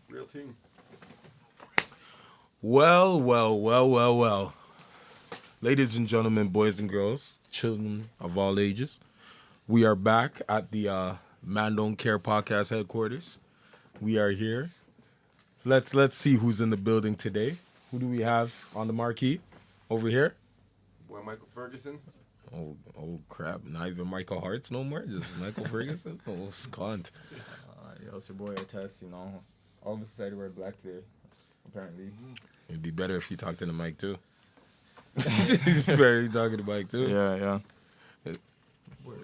Real thing. Well. Ladies and gentlemen, boys and girls, children of all ages, we are back at the Man Don't Care podcast headquarters. We are here. Let's see who's in the building today. Who do we have on the marquee? Over here? Boy, Michael Ferguson. Oh crap! Not even Michael Hart's no more. Just Michael Ferguson. Oh, scunt. Yo, it's your boy Artest, you know. All of us decided to wear black today, apparently. It'd be better if you talked to the mic too. Better you talking to the mic too. Yeah.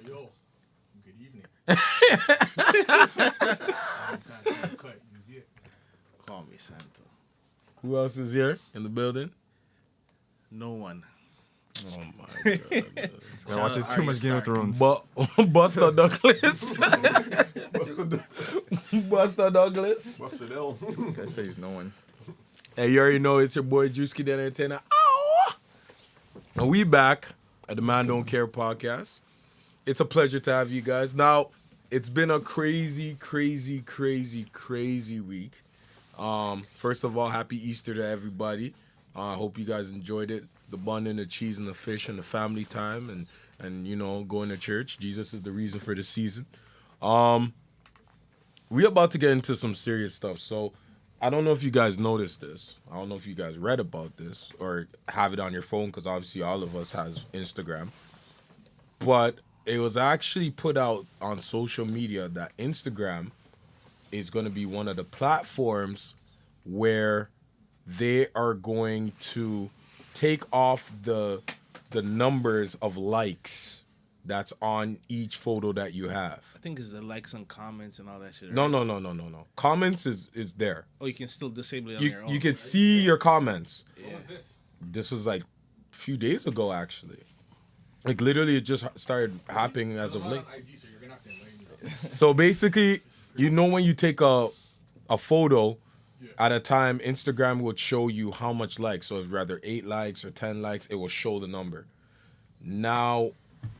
Yo, good evening. Call me Santa. Who else is here in the building? No one. Oh my god. This guy watches too much Game of Thrones. Buster Douglas. Buster Douglas. Busted L. I say he's no one. Hey, you already know it's your boy Juicy the Entertainer. Ow! And we back at the Man Don't Care podcast. It's a pleasure to have you guys. Now, it's been a crazy week. First of all, happy Easter to everybody. I hope you guys enjoyed it. The bun and the cheese and the fish and the family time and you know, going to church. Jesus is the reason for the season. We're about to get into some serious stuff. So I don't know if you guys noticed this. I don't know if you guys read about this or have it on your phone because obviously all of us has Instagram. But it was actually put out on social media that Instagram is going to be one of the platforms where they are going to take off the numbers of likes that's on each photo that you have. I think it's the likes and comments and all that shit. No. Right? No. Comments is there. Oh, you can still disable it on You your own. you can see your comments. Yeah. What was this? This was like a few days ago, actually. Like literally, it just started happening as of late. On IG, so you're not gonna know. So basically, you know when you take a photo at a time, Instagram would show you how much likes. So if rather 8 likes or 10 likes, it will show the number. Now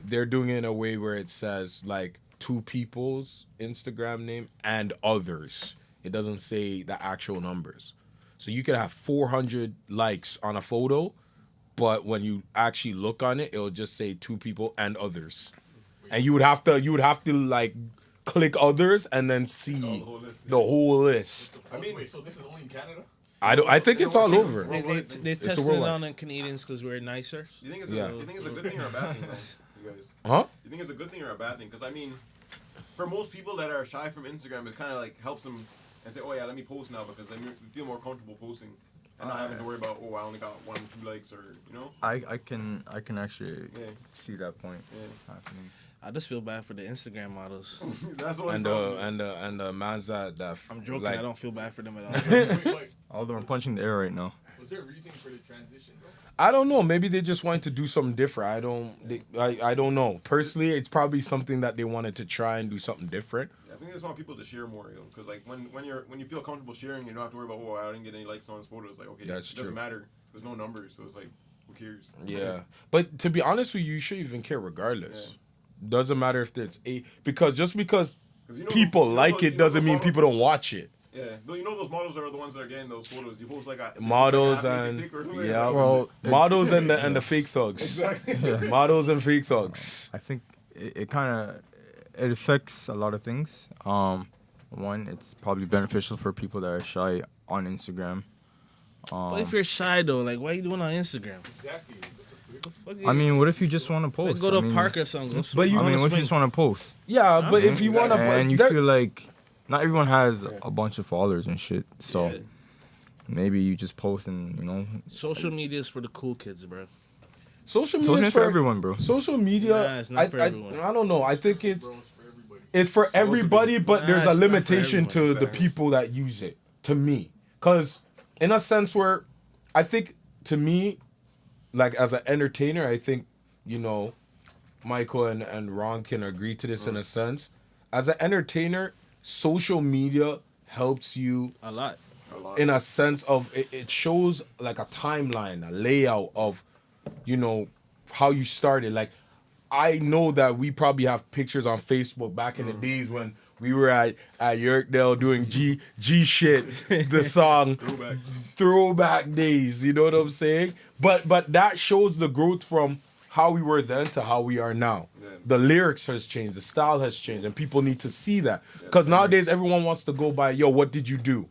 they're doing it in a way where it says like 2 people's Instagram name and others. It doesn't say the actual numbers. So you could have 400 likes on a photo, but when you actually look on it, it'll just say 2 people and others. And you would have to like click others and then see the whole list. I mean, Wait, so this is only in Canada? I think it's all over. They tested it worldwide. on Canadians because we're nicer. you think it's Yeah. you think it's a good thing or a bad thing, though, you guys? Huh? You think it's a good thing or a bad thing? Because I mean, for most people that are shy from Instagram, it kind of like helps them and say, oh yeah, let me post now because I feel more comfortable posting and not having to worry about, oh, I only got 1 or 2 likes or you know. I can actually Yeah. see that point Yeah. happening. I just feel bad for the Instagram models. That's what And I'm the man's that I'm joking. like, I don't feel bad for them at all. Wait. All of them are punching the air right now. Was there a reason for the transition, bro? I don't know. Maybe they just wanted to do something different. I don't know. Personally, it's probably something that they wanted to try and do something different. I think they just want people to share more, you know, because like when you feel comfortable sharing, you don't have to worry about, oh, I didn't get any likes on this photo. It's like, okay, That's it doesn't true. matter. There's no numbers, so it's like, who cares? Yeah. But to be honest with you, you shouldn't even care regardless. Doesn't matter if it's because just because 'Cause you know people those- like you it know doesn't those mean models- people don't watch it. Yeah, though you know those models are the ones that are getting those photos. You post like a Models like a and pic or something. yeah, Well, models and the fake thugs. Exactly. Models and fake thugs. I think it kind of it affects a lot of things. One, it's probably beneficial for people that are shy on Instagram. But if you're shy though, like why are you doing on Instagram? Exactly. The fuck I mean, what if you just want to like, post? go to I a mean, park or something. Go But swim. you- I mean, what if you swing. just want to post? Yeah, but if you want to, And you feel like not everyone has a bunch of followers and shit. So Yeah. maybe you just post and, you know. Social media is for the cool kids, bro. social Social media media for everyone, bro. Social media, Nah, it's not for everyone. I don't know. I think it's Bro, it's for everybody. it's for everybody, but Nah, there's a it's not for limitation to everyone. the people that use it. To me, because in a sense where I think to me, like as an entertainer, I think you know, Michael and Ron can agree to this in a sense. As an entertainer, social media helps you A lot. in a sense of it shows like a timeline, a layout of, you know, how you started. Like, I know that we probably have pictures on Facebook back in the days when We were at Yerkdale doing G shit, the song Throwback Days. You know what I'm saying? But that shows the growth from how we were then to how we are now. Yeah. The lyrics has changed, the style has changed, and people need to see that. Because nowadays everyone wants to go by, yo, what did you do?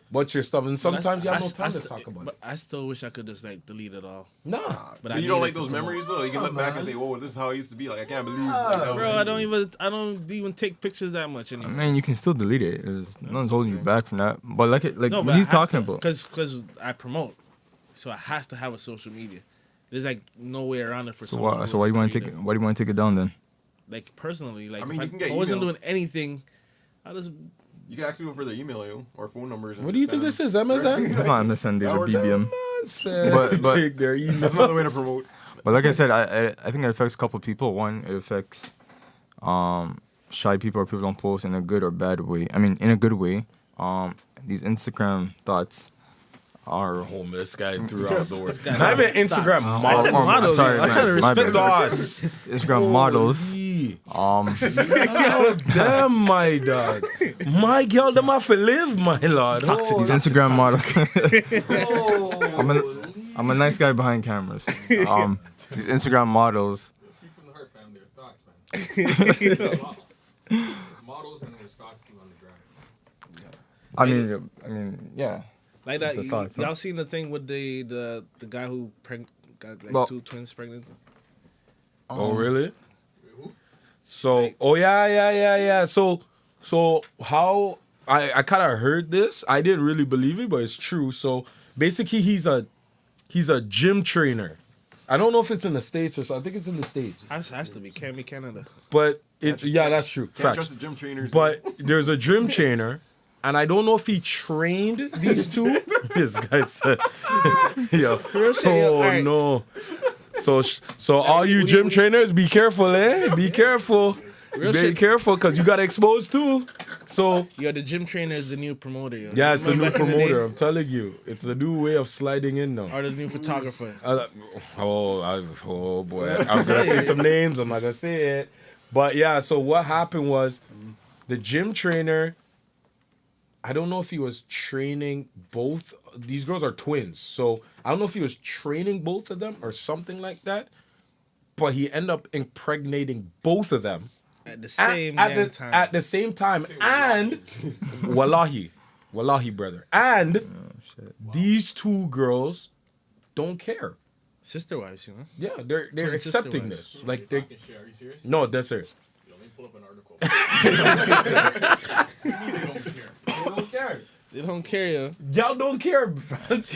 What's your stuff? And sometimes you have no time to talk about But it. I still wish I could just like delete it all. Nah. But But I you don't need like it to those come memories though. You can look back and say, "Whoa, this is how it used to be." Like I can't believe. Bro, I don't even take pictures that much I anymore. mean, you can still delete it. Nothing's holding you back from that. But like No, what he's talking about. because I promote, so I has to have a social media. There's like no way around it for So someone. why do you want to take it? Why do you want to take it down then? Like personally, like I mean, you can if get I wasn't emails. doing anything, I just You can ask people for their email, or phone numbers. and What do you just think send this them. is, MSN? It's not MSN days or BBM. But- Take their email. That's not the way to promote. But like I said, I think it affects a couple of people. One, it affects shy people or people don't post in a good or bad way. I mean, in a good way. These Instagram thoughts are Home, this guy threw out the word. guy- Not even Instagram I models. said models. sorry, I'm man, trying to my respect bad. Thoughts. Instagram models. Holy. Um, Damn, my dog. My girl, them have to live, my lord. these Instagram models. I'm a nice guy behind cameras. These Instagram models. Speak from the heart, fam. Their thoughts, man. There's models and there's thoughts still on the ground. I mean, yeah. like that. The thoughts, huh? Y'all seen the thing with the guy who got like Well- 2 twins pregnant? Oh, really? Who? So, oh yeah. So how I kind of heard this. I didn't really believe it, but it's true. So basically, he's a gym trainer. I don't know if it's in the States or so. I think it's in the States. Has to be. Can't be Canada. But it's that's true. Can't Facts. trust the gym trainers. But there's a gym trainer, and I don't know if he trained these two. This guy said, "Yo, shit, yo, oh alright. no." So all you gym trainers, be careful, eh? Be careful. Be shit. careful, cause you got exposed too. So Yo, the gym trainer is the new promoter. Yo. yeah, it's the new Remember back in the promoter. days? I'm telling you, it's the new way of sliding in now. Or the new photographer. Oh boy, I was gonna say some names. I'm not gonna say it, but yeah. So what happened was, the gym trainer. I don't know if he was training both. These girls are twins, so I don't know if he was training both of them or something like that. But he ended up impregnating both of them At the same time. at the same time, and wallahi, brother, and these two girls don't care. Sister wives, you know. Yeah, they're Twin sister accepting wives. this. Like they, Fucking shit. Are you serious? no, that's serious. Yo, let me pull up an article. They don't care. They don't care. They don't care, yo. Y'all don't care.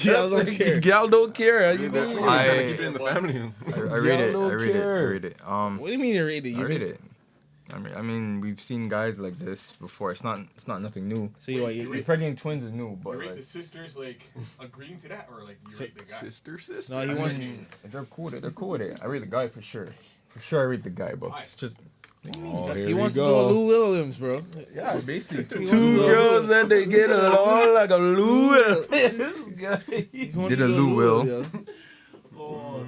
Y'all don't care. Y'all don't care. You They're mean? trying to keep it in the family. I read it. Y'all I don't read it. I care. read it. What do you mean you rated? I read it. I mean, we've seen guys like this before. It's not nothing new. So you Impregnating twins is new, You but rate like, the sisters like agreeing to that, or like you rate the guy? Sister. No, he I wants. mean, if they're cool with it, they're cool with it. I read the guy for sure. For sure, I read the guy, but Why? it's just Oh, here He we wants to go. do a Lou Williams, bro. yeah, basically. Two girls that they get along like a Lou. This guy. He wants Did to a do Lou Will. yo.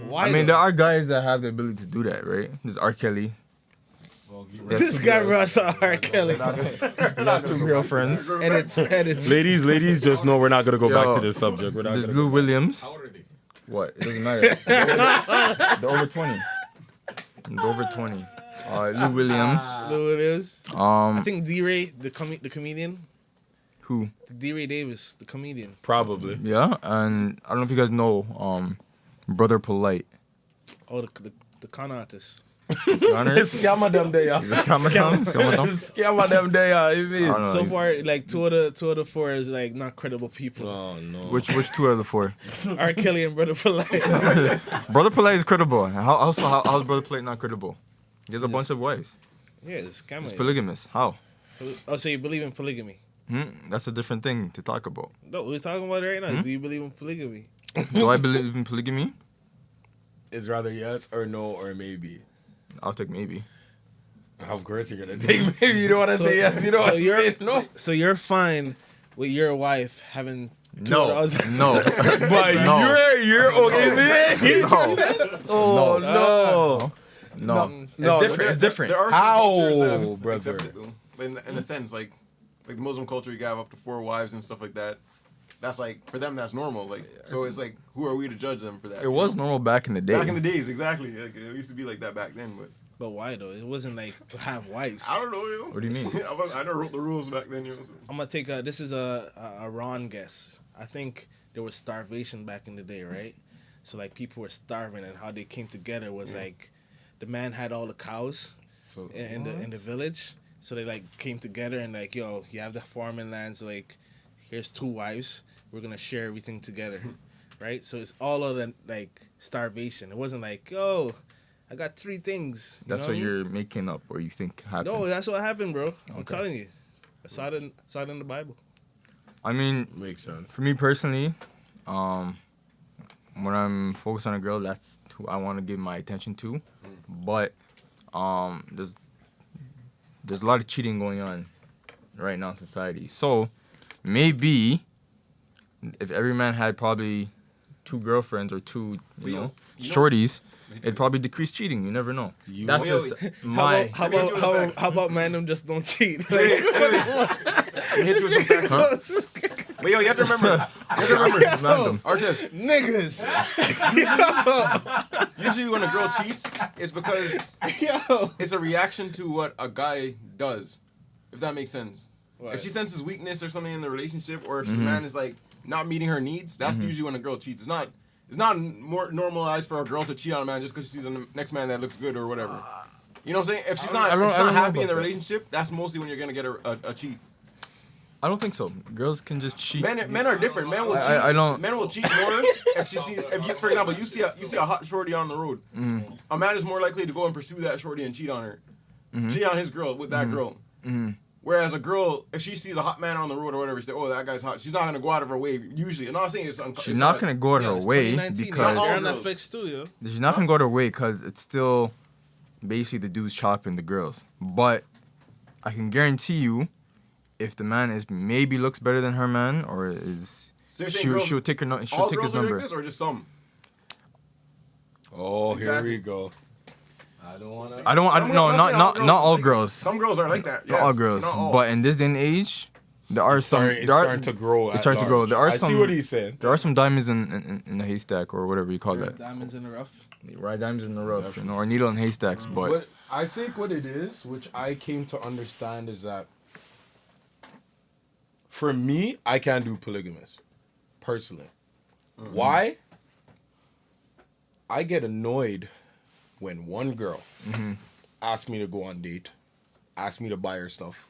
Why? I mean, though? there are guys that have the ability to do that, right? There's R. Kelly. This guy brought up R. Kelly. He has 2 girlfriends. Edits. Ladies, just know we're not gonna go Yo, back to this subject. We're not There's gonna Lou Williams. How old are they? What? It doesn't matter. They're over 20. They're over 20. Lou Williams. Lou Williams. I Um, think D-Ray, the comedian. who? D-Ray Davis, the comedian. Probably. Yeah, and I don't know if you guys know, Brother Polite. Oh, the con artist. Scammer them there. Scammer them there. You mean? I don't know. So far, like two of the 4 is like not credible people. Oh no. Which 2 out of the 4? R. Kelly and Brother Polite. Brother Polite is credible. How's Brother Polite not credible? He has a bunch of wives. Yeah, it's scammer. He's polygamous. How? Oh, so you believe in polygamy? That's a different thing to talk about. No, we're talking about it right now. Do you believe in polygamy? Do I believe in polygamy? It's rather yes or no or maybe. I'll take maybe. Of course you're gonna take maybe. You don't want to say yes. You don't want to say no. So you're fine with your wife having two No, others? no. But No. you're okay. Is it? No. Oh no. No. No, It's different. It's different. There are How, some cultures that brother? accept it, though. in a sense, like the Muslim culture, you have up to 4 wives and stuff like that. That's like for them, that's normal. Like, so it's like, who are we to judge them for that? It was normal back in the day. Back in the days, exactly. Like, it used to be like that back then, but. But why though? It wasn't like to have wives. I don't know, yo. What do you mean? I never wrote the rules back then, yo. So. I'm gonna take this is a Ron guess. I think there was starvation back in the day, right? So like people were starving, and how they came together was like the man had all the cows in the village, so they like came together and like, yo, you have the farming lands, like here's 2 wives, we're gonna share everything together, right? So it's all of the like starvation. It wasn't like, yo, I got 3 things. That's what you're making up, or you think happened. No, that's what happened, bro. I'm Okay. telling you. I saw it in the Bible. I mean, Makes sense. for me personally, when I'm focused on a girl, that's who I want to give my attention to. But there's a lot of cheating going on right now in society. So maybe if every man had probably 2 girlfriends or 2, you know, shorties, it'd probably decrease cheating. You never know. That's just my. How about man them just don't cheat? Let me hit you with some facts. But yo, you have to remember. Artest. Niggas. Usually when a girl cheats, it's because it's a reaction to what a guy does. If that makes sense. Right. If she senses weakness or something in the relationship, or if the man is like not meeting her needs, that's usually when a girl cheats. It's not more normalized for a girl to cheat on a man just because she's the next man that looks good or whatever. You know what I'm saying? If she's not happy in the relationship, that's mostly when you're gonna get a cheat. I don't think so. Girls can just cheat. Men are different. Men will cheat. I don't. Men will cheat more if you, for example, you see a hot shorty on the road. A man is more likely to go and pursue that shorty and cheat on her, cheat on his girl with that girl. Whereas a girl, if she sees a hot man on the road or whatever, she say, "Oh, that guy's hot." She's not gonna go out of her way. Usually, I'm not saying it's. She's not gonna go out of her way because they're on Netflix too, yo. she's not gonna go out of her way because it's still basically the dudes chopping the girls. But I can guarantee you, if the man is maybe looks better than her man, or is she'll take her she'll all take his girls are number. like this, or just some. Oh, Exactly. here we go. I don't want to. I don't no, not all girls. Some girls are like that. Not all girls. Not all. But in this day and age, there are some. It's starting to grow. It's starting to grow. There are I some. see what he's saying. There are some diamonds in the haystack, or whatever you call that. Diamonds in the rough. Right, diamonds in the rough, you know, or needle in haystacks. But What I think what it is, which I came to understand, is that for me, I can't do polygamous, personally. Why? I get annoyed when one girl asks me to go on date, asks me to buy her stuff,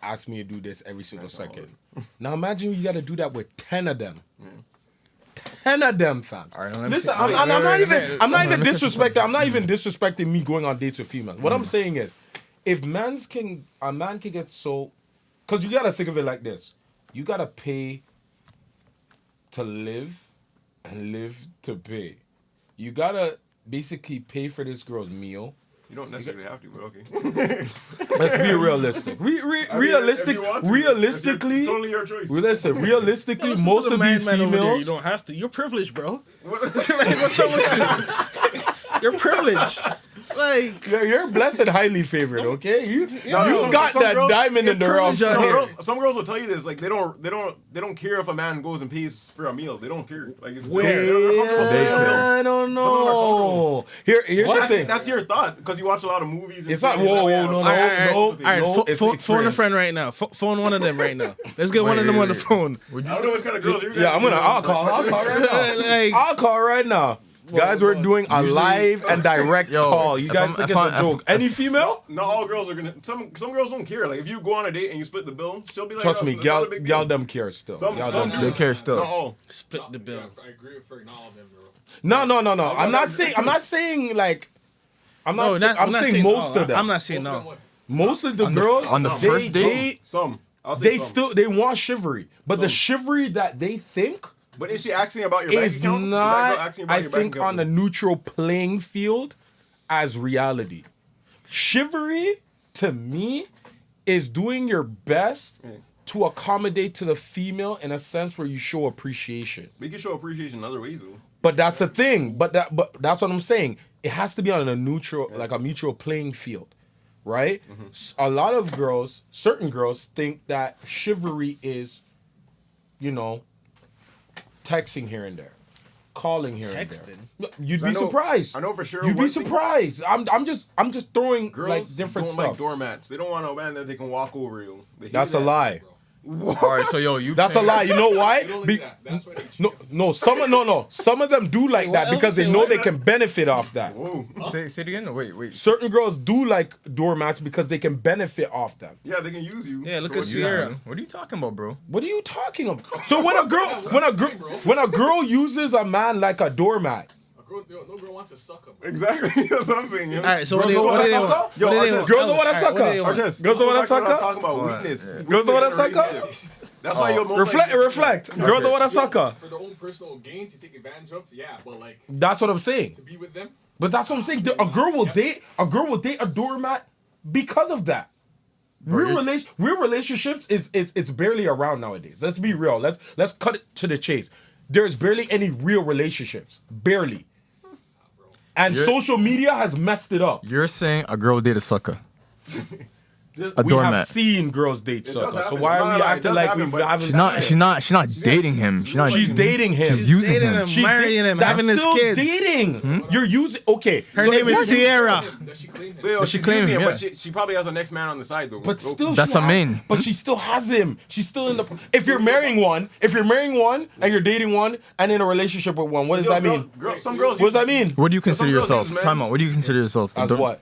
asks me to do this every single second. Now imagine you got to do that with 10 of them. 10 of them, fam. All right, let me Listen, see- I'm wait, not wait, even wait, I'm not wait, even let me see something. disrespecting. I'm not even disrespecting me going on dates with females. What I'm saying is, if a man can get so, because you gotta think of it like this: you gotta pay to live and live to pay. You gotta basically pay for this girl's meal. You don't necessarily have to, but okay. Let's be realistic. Realistically, it's totally your choice. listen. Realistically, most of these over there, you females. don't have to. You're privileged, bro. Like, what's up with you? You're privileged. Like, You're blessed and highly favored, okay? You some- got some that girls- diamond in the rough. privileged out here. Some girls will tell you this, like they don't care if a man goes and pays for a meal. They don't care. Like Where? they're comfortable They spending a care. meal. I don't Some of them know. Here's the thing. That's your thought because you watch a lot of movies. And It's not. shit, Whoa, like, no, no, all right, no, all right. no. It's Phone a experience. friend right now. Phone one of them right now. Let's get one of them on the phone. I don't know what kind of girls you're. Yeah, I'll call right now. Like, I'll call right now. Guys, we're doing a live and direct Yo, call. You if guys I'm- think if it's I'm- a joke? Any female? Not all girls are gonna. Some girls don't care. Like if you go on a date and you split the bill, she'll be like, Trust "Oh, me, it's not a big deal." y'all them care still. Some Y'all them girls- they care still. Not all. split the bill. Yeah, I agree with not all of them, bro. No. I'm not saying like. I'm No, I'm saying most no. of them. I'm not saying no. Most of the On the- girls on the first date? Some. I'll say They some. still they want chivalry, but the chivalry that they think But is she asking about your bank is account? Is that girl not, asking about I your bank think, account? on a neutral playing field as reality. Chivalry, to me, is doing your best to accommodate to the female in a sense where you show appreciation. We can show appreciation in other ways though. But that's the thing. But that's what I'm saying. It has to be on a neutral, like a mutual playing field. right? A lot of girls, certain girls, think that chivalry is, you know, texting here and there, calling here Texting? and there. You'd I be know- surprised. I know for sure You'd be one thing- surprised. I'm just throwing Girls like different don't stuff. like doormats. They don't want a man that they can walk over you. They hate That's a that. lie. All right, so yo, you. That's a lie. You know why? You don't like Be- that. That's why they no, no. Some of them do like that what because they else? know they can benefit off that. Whoa. Say it again. Wait. Certain girls do like doormats because they can benefit off them. Yeah, they can use you. Yeah, look for at what you Sierra. have. What are you talking about, bro? What are you talking about? So when a girl uses a man like a doormat, No girl wants a sucker, bro. Exactly. That's what I'm saying. Yo. All right, so Girls what don't do they wanna want? sucker? Yo, What do they Artest. want? Girls don't wanna All right, sucker. what do they want? Artest, Girls don't wanna go back to what I'm sucker? talking about weakness. Girls don't wanna Weakness in a sucker? relationship. That's why you're most reflect. likely- Reflect. Girls don't want a sucker. For their own personal gain to take advantage of, yeah, but like That's what I'm saying. to be with them, But that's what I'm saying. A girl will date a doormat because of that. Real relationships it's barely around nowadays. Let's be real. Let's cut it to the chase. There's barely any real relationships. Barely. And social media has messed it up. You're saying a girl date a sucker, a We doormat. have seen girls date does suckers. So happen. why No, are we no, it acting does like happen, we but haven't She's seen it? she's not dating him. She's dating him. She's using dating him. him. She's marrying him, that's having his still kids. dating. You're using okay. Her so name if is you're- Sierra. does she claim him? Yo, But she she's claimed using him, but she probably has a next man on the side though. But still, That's she a main. But she still has him. She's still in the. If you're marrying one and you're dating one and in a relationship with one, what does that mean? Some girls. What does that mean? What do you consider girls yourself? use men's- Time out. What do you consider yourself? As what?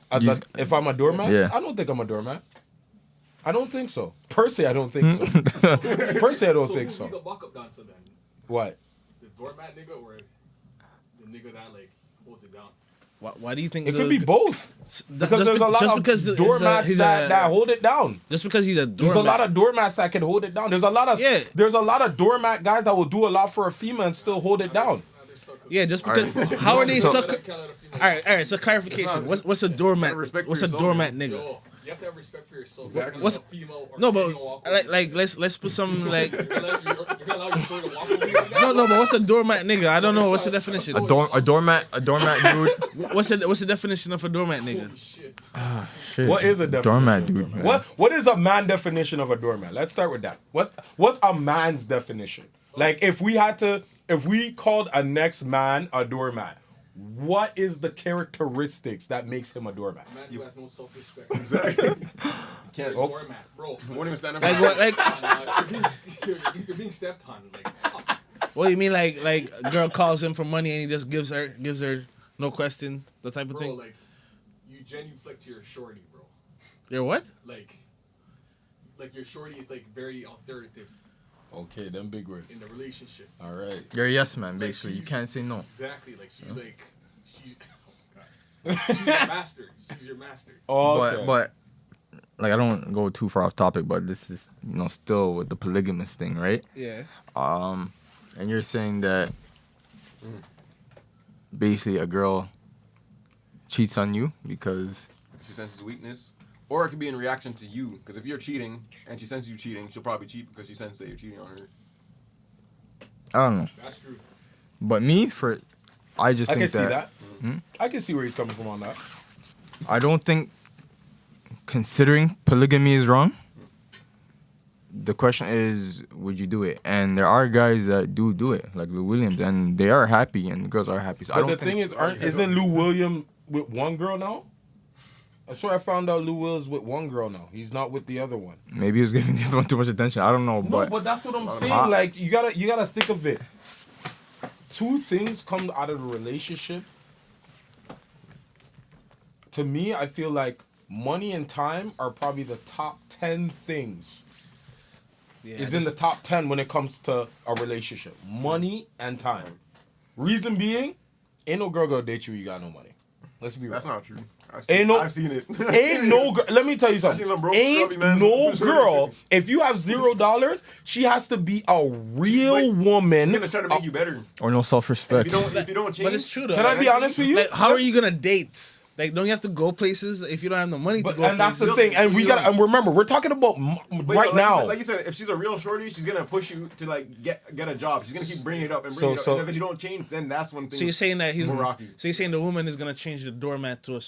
If I'm a doormat? Yeah. I don't think I'm a doormat. I don't think so. Per se, I don't think so. Per se, I don't think So who be so. the buck-up dancer then? What? The doormat nigga or the nigga that like holds it down? Why do you think It could be both. Because there's a lot of doormats that hold it down. Just because he's a doormat. There's a lot of doormats that can hold it down. There's a lot of doormat guys that will do a lot for a female and still hold it down. Yeah, just because. How are they So- sucker? All right. So clarification. What's a doormat? Respect for What's a yourself, doormat man. nigga? Yo, you have to have respect for yourself. Exactly. What's- female or No, female but walk over like let's put some like. you. You're gonna allow your story to walk over you like that? No, but what's a doormat nigga? I don't know. What's the definition? A doormat dude. What's the definition of a doormat nigga? Shit. Shit. What is a definition? doormat dude? Man. What is a man definition of a doormat? Let's start with that. What's a man's definition? Like if we called a next man a doormat, what is the characteristics that makes him a doormat? Man who has no self-respect. Exactly. You're a Can't. doormat, bro. Won't even stand up. Like what? Like You're being stepped on. Like, what do you mean? Like a girl calls him for money and he just gives her no question, the type of bro, thing. like you genuflect to your shorty, bro. You're what? Like your shorty is like very authoritative Okay, them big words. in the relationship. All right. You're a yes man, basically. You can't say no. Exactly. Like she's oh God. She's your master. She's your master. Oh, okay. But like I don't go too far off topic, but this is still with the polygamous thing, right? Yeah. And you're saying that basically a girl cheats on you because She senses weakness. Or it could be in reaction to you. Because if you're cheating and she senses you cheating, she'll probably cheat because she senses that you're cheating on her. I don't know. That's true. But I just I think can see that. Hmm? I can see where he's coming from on that. I don't think considering polygamy is wrong. The question is, would you do it? And there are guys that do it, like Lou Williams, and they are happy, and the girls are happy. So I But don't the thing think is, isn't Lou Williams with one girl now? I swear I found out Lou Williams with one girl now. He's not with the other one. maybe he was giving the other one too much attention. I don't know, No, but but that's what I'm saying. Like you gotta think of it. Two things come out of a relationship. To me, I feel like money and time are probably the top 10 things. Yeah. Is in the top 10 when it comes to a relationship. Money and time. Reason being, ain't no girl gonna date you. You got no money. Let's be real. That's not true. I've seen it. Ain't no girl. Let me tell you seen something. them broke Ain't scrubby man. no For sure. girl. If you have $0, she has to be a real woman. She's gonna try to make you better. or no self-respect. If you don't change, But it's true though. Can I be honest with you? Like, how are you gonna date? Like, don't you have to go places if you don't have the money to go? And that's the places? thing. And and remember, we're talking about But right now. like you said, if she's a real shorty, she's gonna push you to like get a job. She's gonna keep bringing it up and So- bringing it up. so- And if you don't change, then that's when things. So you're saying that he's more rocky. So you're saying the woman is gonna change the doormat to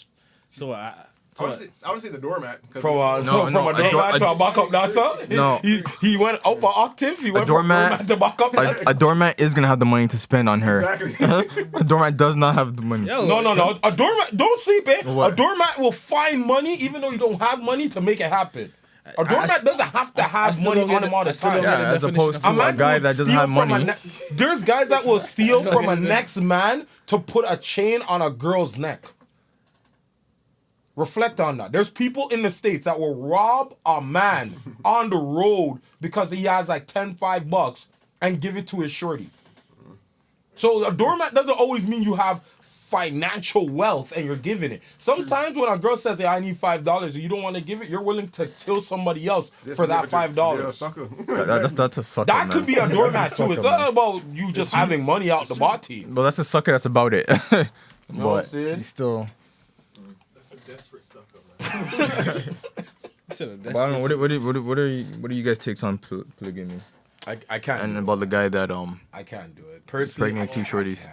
I would say the doormat. From a no, doormat to a backup dancer? No. He went up an octave. He went doormat- from doormat to backup dancer. A doormat is gonna have the money to spend on her. Exactly. A doormat does not have the money. Yo, No. A doormat, don't sleep, eh? What? A doormat will find money even though you don't have money to make it happen. A doormat doesn't have to have still money don't get on him all the I still time. don't get Yeah, the as definition opposed of to A a man guy will that doesn't steal have from money. There's guys that will steal from a next man to put a chain on a girl's neck. Reflect on that. There's people in the States that will rob a man on the road because he has like $5 and give it to his shorty. So a doormat doesn't always mean you have financial wealth and you're giving it. Sometimes when a girl says, hey, I need $5 and you don't want to give it, you're willing to kill somebody else for that $5. That's a sucker. That man. could be a doormat too. It's Sucker, not about you just having money out the body. But that's a sucker. That's about it. know what I'm But saying? he's still. That's a desperate sucker, man. But I don't know. What are you guys' takes on polygamy? I can't. And about the guy that I can't do it. Personally, pregnant two shorties.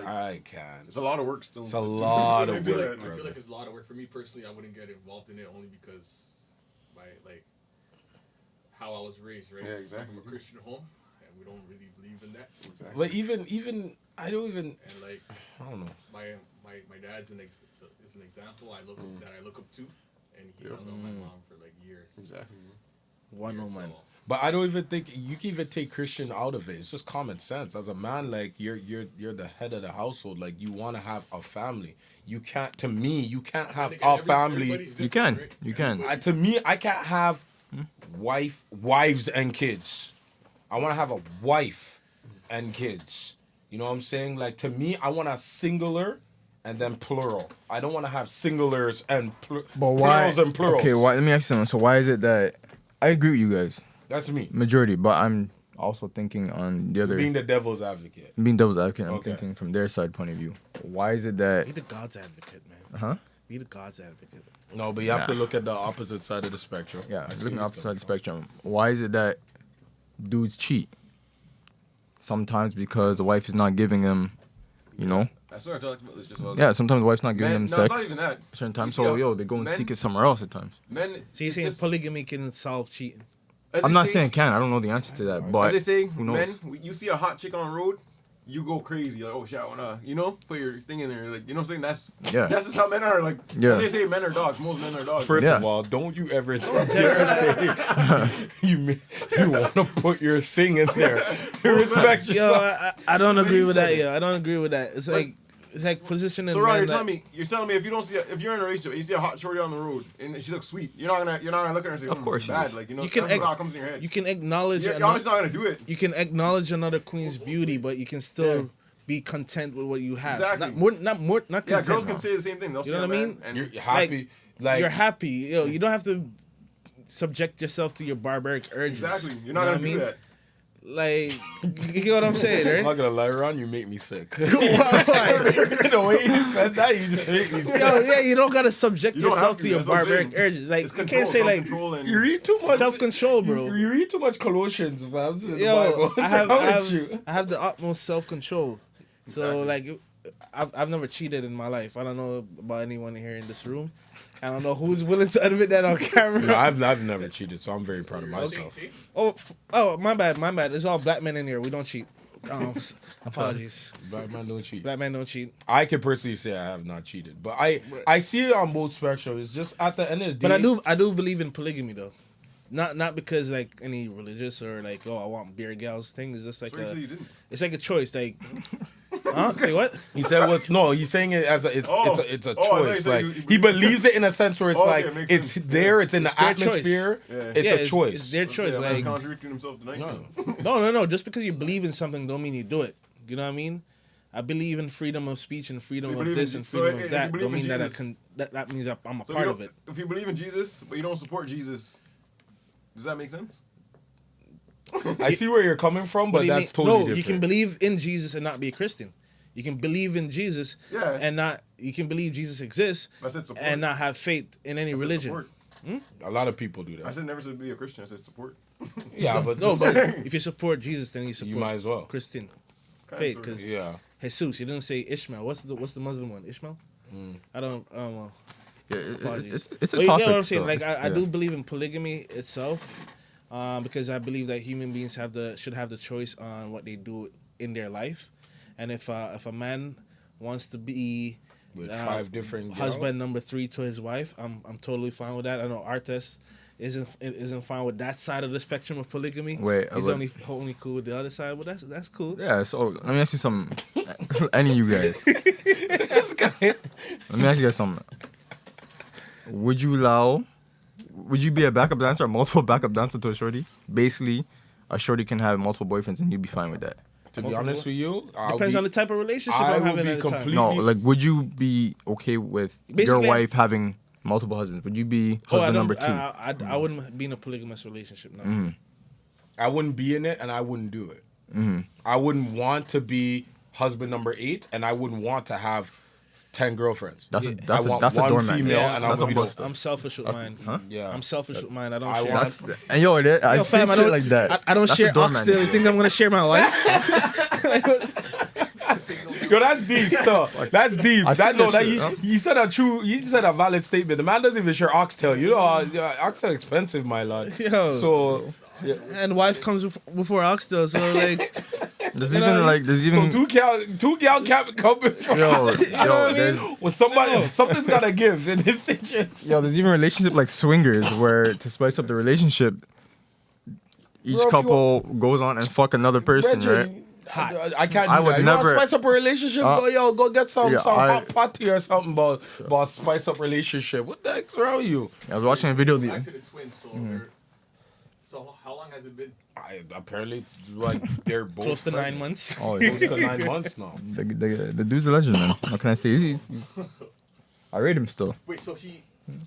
I can't. It's a lot of work still. It's a lot of do work. that. I feel like it's a lot of work. For me personally, I wouldn't get involved in it only because how I was raised, right? Yeah, exactly. I'm from a Christian home, and we don't really believe in that. Exactly. But even I don't even. And I don't know. my dad's is an example I look up to, and he hung out my mom for years. Exactly. One woman. But I don't even think you can even take Christian out of it. It's just common sense. As a man, you're the head of the household. Like you want to have a family. You can't. To me, you can't have a family. You can. You can. To me, I can't have wives and kids. I want to have a wife and kids. You know what I'm saying? Like to me, I want a singular and then plural. I don't want to have singulars and plurals and plurals. Okay, let me ask you something. So why is it that I agree with you guys, That's me. majority, but I'm also thinking on the other Being the devil's advocate. being devil's advocate. I'm Okay. thinking from their side point of view. Why is it that? Be the God's advocate, man. Huh? Be the God's advocate. No, but you have to look at the opposite side of the spectrum. Yeah, I see looking where opposite it's side of the coming spectrum. Why is it that dudes cheat? Sometimes because the wife is not giving them, you know. I swear I talked about this just well. Yeah, sometimes the wife's not giving them It's not sex even that. certain times. You see So how they go and men- seek it somewhere else at times. Men. So you're it's saying just- polygamy can solve cheating? as I'm they not say- saying it can. I don't know the answer to that, but As they say, who knows? men, you see a hot chick on the road, you go crazy. Like, oh shit, I wanna, put your thing in there. Like, you know what I'm saying? That's just how men are. Like, Yeah. as they say, men are dogs. Most men are dogs. First Yeah. of all, don't you ever dare say you want to put your thing in there. Respect Yo, yourself. I don't agree with that. Yo, I don't agree with that. It's like positioning. So Ron, men you're that- telling me if you don't see if you're in a relationship and you see a hot shorty on the road and she looks sweet, you're not gonna look at her and say, Of course she's she bad. is. Like, You that's can what thought comes in your head. you can acknowledge. You're honestly not gonna do it. You can acknowledge another queen's beauty, but you can still be content with what you have. Exactly. Not Yeah, content. girls can say the same thing. They'll You say know a what I man mean? and You're happy. Like You're happy. Yo, you don't have to subject yourself to your barbaric urges. exactly. You're You not know gonna what I do mean? that. Like, you get what I'm saying, I'm right? not gonna lie, Ron, you make me sick. Why? The way you said that, you just make me sick. Yo, yeah, you don't gotta subject You don't yourself have to your that's what I'm barbaric saying. urges. Like, It's you control, can't say like self-control and You read too much self-control, bro. You read too much Colossians, fam. This is the Yo, Bible. What's wrong with you? I have the utmost self-control. So Exactly. like, I've never cheated in my life. I don't know about anyone here in this room. I don't know who's willing to admit that on camera. No, I've never cheated, so I'm very proud of myself. Oh, my bad. It's all black men in here. We don't cheat. Apologies. Black man don't cheat. Black men don't cheat. I can personally say I have not cheated, but I see it on both spectrums. It's just at the end of the day. But I do believe in polygamy though. Not because like any religious or like I want beer gals thing. It's just like Strangely, you didn't. it's like a choice. Like, say what? He said he's saying it as it's a I thought you choice. said Like you he believes it in a sense where it's Okay, like it makes it's sense. there, it's in the It's their atmosphere. choice. Yeah. It's Yeah, a choice. It's their choice. Yeah, man, Like, contradicting himself tonight. No. no. Just because you believe in something don't mean you do it. You know what I mean? I believe in freedom of speech and freedom So you of believe this in- and so freedom if of you that. believe Don't in mean that I Jesus- can. That means I'm a So part of it. If you believe in Jesus but you don't support Jesus, does that make sense? I see where you're coming from, but What do you that's mean? totally No, different. you can believe in Jesus and not be a Christian. You can believe in Jesus Yeah. and not. You can believe Jesus exists I said support. and not have faith in any I said religion. support. A lot of people do I that. said never said be a Christian. I said support. Yeah, but No, but if you support Jesus, then you support might as well. Christian Kinda faith. sorta. Because yeah. Jesus, you didn't say Ishmael. What's the Muslim one? Ishmael? I don't know. Apologies. It's a But you topic. get what I'm saying? still. Like It's- I yeah. do believe in polygamy itself, because I believe that human beings should have the choice on what they do in their life, and if a man wants to be With 5 different girls. husband number 3 to his wife, I'm totally fine with that. I know Artest isn't fine with that side of the spectrum of polygamy. Wait, he's but- only cool with the other side, but that's cool. Yeah, so let me ask you something. Any of you guys. Let me ask you guys something. Would you be a backup dancer or multiple backup dancer to a shorty? Basically, a shorty can have multiple boyfriends and you'd be fine with that. To be honest with you, Depends on the type of relationship I I'm will having be at the time. complete- No, Maybe- like, would you be okay with your Basically, wife having multiple husbands? Would you be Oh, I husband don't- number 2? I wouldn't be in a polygamous relationship. No. I wouldn't be in it, and I wouldn't do it. I wouldn't want to be husband number 8, and I wouldn't want to have 10 girlfriends. That's I a want that's a one doormat. female, Yeah, and that's I'm a gonna bust. I'm selfish with mine. Yeah. I'm selfish with mine. I don't I share. want- And yo, I Yo, say fam, I shit don't like that. I don't That's a share doormat. oxtail. You think I'm gonna share my wife? Yo, that's deep stuff. That's deep. I said that shit, He, huh? he said a true. He said a valid statement. The man doesn't even share oxtail. You know, oxtail expensive, my lord. Yo. So, And wife comes before oxtail. So like, There's you even know, like there's even so two gal can't come from. yo what I there's With somebody, something's gotta give in this situation. yo there's even relationship like swingers where to spice up the relationship, each Bro, if you couple goes on and fuck another person, right? I can't do I would that. You never- wanna spice up a relationship? Go get some yeah, hot potty or something about spice up relationship. What the heck's wrong with you? I was watching a video. Back to the twins. So, so how long has it been? Apparently, it's like they're both close to 9 pregnant. months. Oh, Close to 9 months now. the dude's a legend, man. What can I say? He's I rate him still. Wait, so he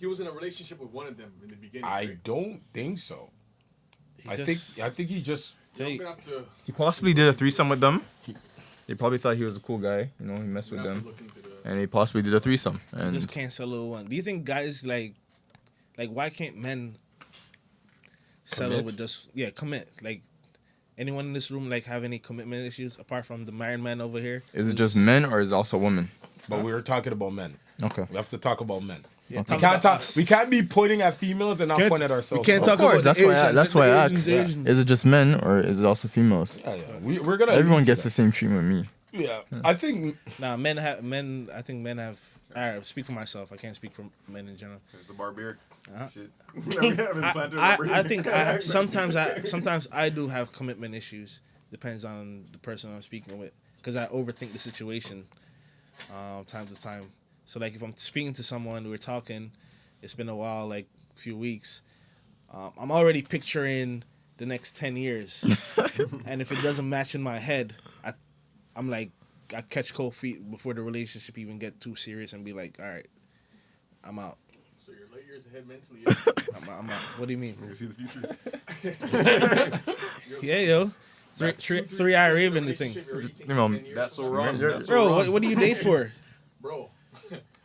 was in a relationship with one of them in the beginning. I right? don't think so. I just- think he just. I'm gonna have to, He possibly did a threesome with them. They probably thought he was a cool guy. You know, he messed with I'm gonna have them, to look into the. and he possibly did a threesome. And Just can't settle one. Do you think guys like why can't men settle Commit? with just commit? Like anyone in this room like have any commitment issues apart from the married man over here? is it just men or is it also women? But we were talking about men. Okay. We have to talk about men. Yeah, We talk can't about talk. us. We can't be pointing at females and not Can't- pointing at we ourselves. can't Of talk course, about that's the why. Asians, That's the why I Asians, asked. the Asians. Is it just men or is it also females? Yeah. We're gonna. Everyone allude to gets the same treatment with me. that. Yeah. I think. Nah, men have men. I think men have. I speak for myself. I can't speak for men in general. It's the barbaric Uh-huh. shit. that we have implanted in our brain. I think sometimes I do have commitment issues. Depends on the person I'm speaking with, because I overthink the situation, time to time. So like if I'm speaking to someone, we're talking, it's been a while, like a few weeks. I'm already picturing the next 10 years, and if it doesn't match in my head, I'm like, I catch cold feet before the relationship even get too serious, and be like, all right, I'm out. So you're light years ahead mentally. I'm out. What do you mean? You see the future. Yeah, yo. Three-eye raven the thing. You know, That's so wrong. You're- That's so Bro, wrong. what do you date for? Bro,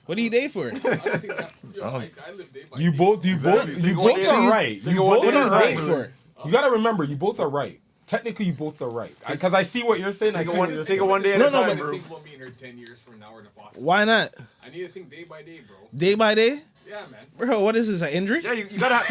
What do you date for? I don't think that's. Yo, I live day by You day. both. You Exactly. both. Take You one both day. are right. Take You one both day What do at are a you time. date for? You gotta remember, you both are right. Technically, you both are right. Because I see what you're saying. I see what you're Take it saying. one day at No, a no, time, but- bro. Think about me and her 10 years from now in the box. Why not? I need to think day by day, bro. Day by day? Yeah, man. Bro, what is this, an injury? Yeah, you gotta have.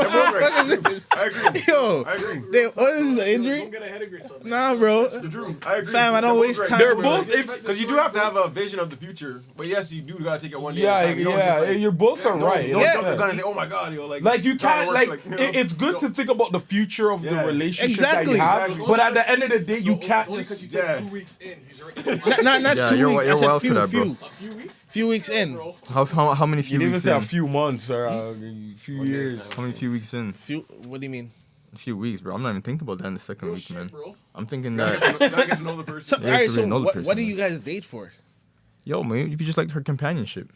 I agree. Yo, I agree. what is this, an Don't injury? get ahead of yourself, man. Nah, bro. It's the truth. I agree. Fam, I don't They're waste both time. They're bro. both. Because you do have to have a vision of the future. But yes, you do gotta take it one day at Yeah, a time. You don't yeah. just, like, You're both are right. Don't Yeah. jump the gun and say, "Oh my God, yo!" Like you it's not can't work, like you know? it's good to think about the future of the Yeah. relationship that Exactly. you have, Exactly. but at the end of the day, you No, can't only because just. you said Yeah. 2 weeks in, he's already. Not Yeah, 2 you're weeks. you're I said wild for few, that, bro. few. A few weeks? Few weeks in. Bro. How many few You didn't even weeks say a in? few months or a few years. How many few weeks in? Few. What do you mean? A few weeks, bro. I'm not even thinking about that in the second Real week, shit, man. bro. I'm thinking You that gotta get to know the person. So, You all have right. to So really know the what person, do man. you guys date for? yo, man, if you just like her companionship,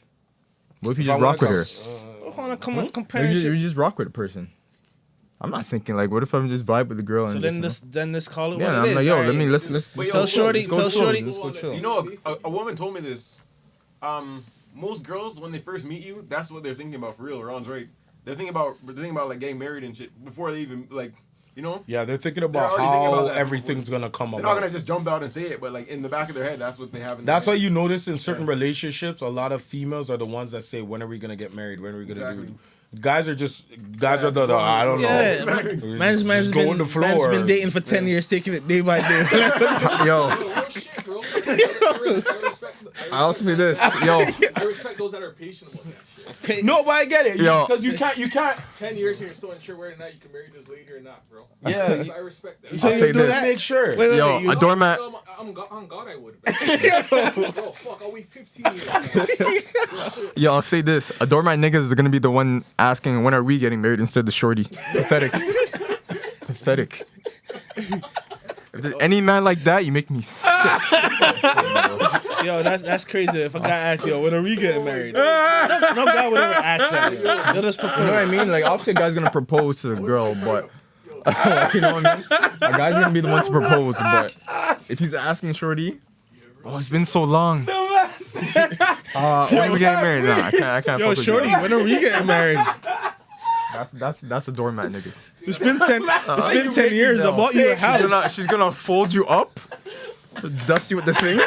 what if you If I just rock with wanna her? Oh, hold on, come on, Maybe you companionship. just rock with a person. I'm not thinking like, what if I'm just vibe with the girl So and then just, this call it yeah, what and it I'm like, is. yo, all let me right? let's But yo, Tell Shorty, let's go tell chill, Shorty. let's go chill. You know, a woman told me this. Most girls when they first meet you, that's what they're thinking about for real. Ron's right. They're thinking about like getting married and shit before they even like. You know? Yeah, they're thinking about already thinking how about that everything's gonna come They're not about. gonna just jump out and say it, but like in the back of their head, that's what they have. In That's their why head. you notice in certain relationships, a lot of females are the ones that say, "When are we gonna get married? When are we gonna do?" Guys are are the I don't know. Yeah, man's Just go been on the floor. man's been dating for 10 years, taking it day by day. Yo, Real shit, bro. I respect I also say this. Yo, I respect those that are patient about that shit. No, but I get it. Yo. Because you can't. 10 years and you're still unsure whether or not you can marry this lady or not, bro. Yeah. I respect that. So I'll you say do this. that? Make sure. Wait, Yo, you- a doormat. On God, I would. Bro, fuck, I'll wait 15 years. Real shit. Yo, I'll say this. A doormat niggas is gonna be the one asking when are we getting married instead of the shorty. Pathetic. Pathetic. If there's any man like that, you make me sick. Yo, that's crazy. If a guy asks, yo, when are we getting married? No guy would ever ask that. Yo. They'll just propose. You know what I mean? Like, obviously, a guy's gonna propose to the girl, but you know what I mean? A guy's gonna be the one to propose, but if he's asking shorty, oh, it's been so long. When are we getting married? Nah, I can't. Yo, fuck with shorty, you. when are we getting married? That's a doormat nigga. It's been 10 years. I bought you a house. She's gonna fold you up, dust you with the thing,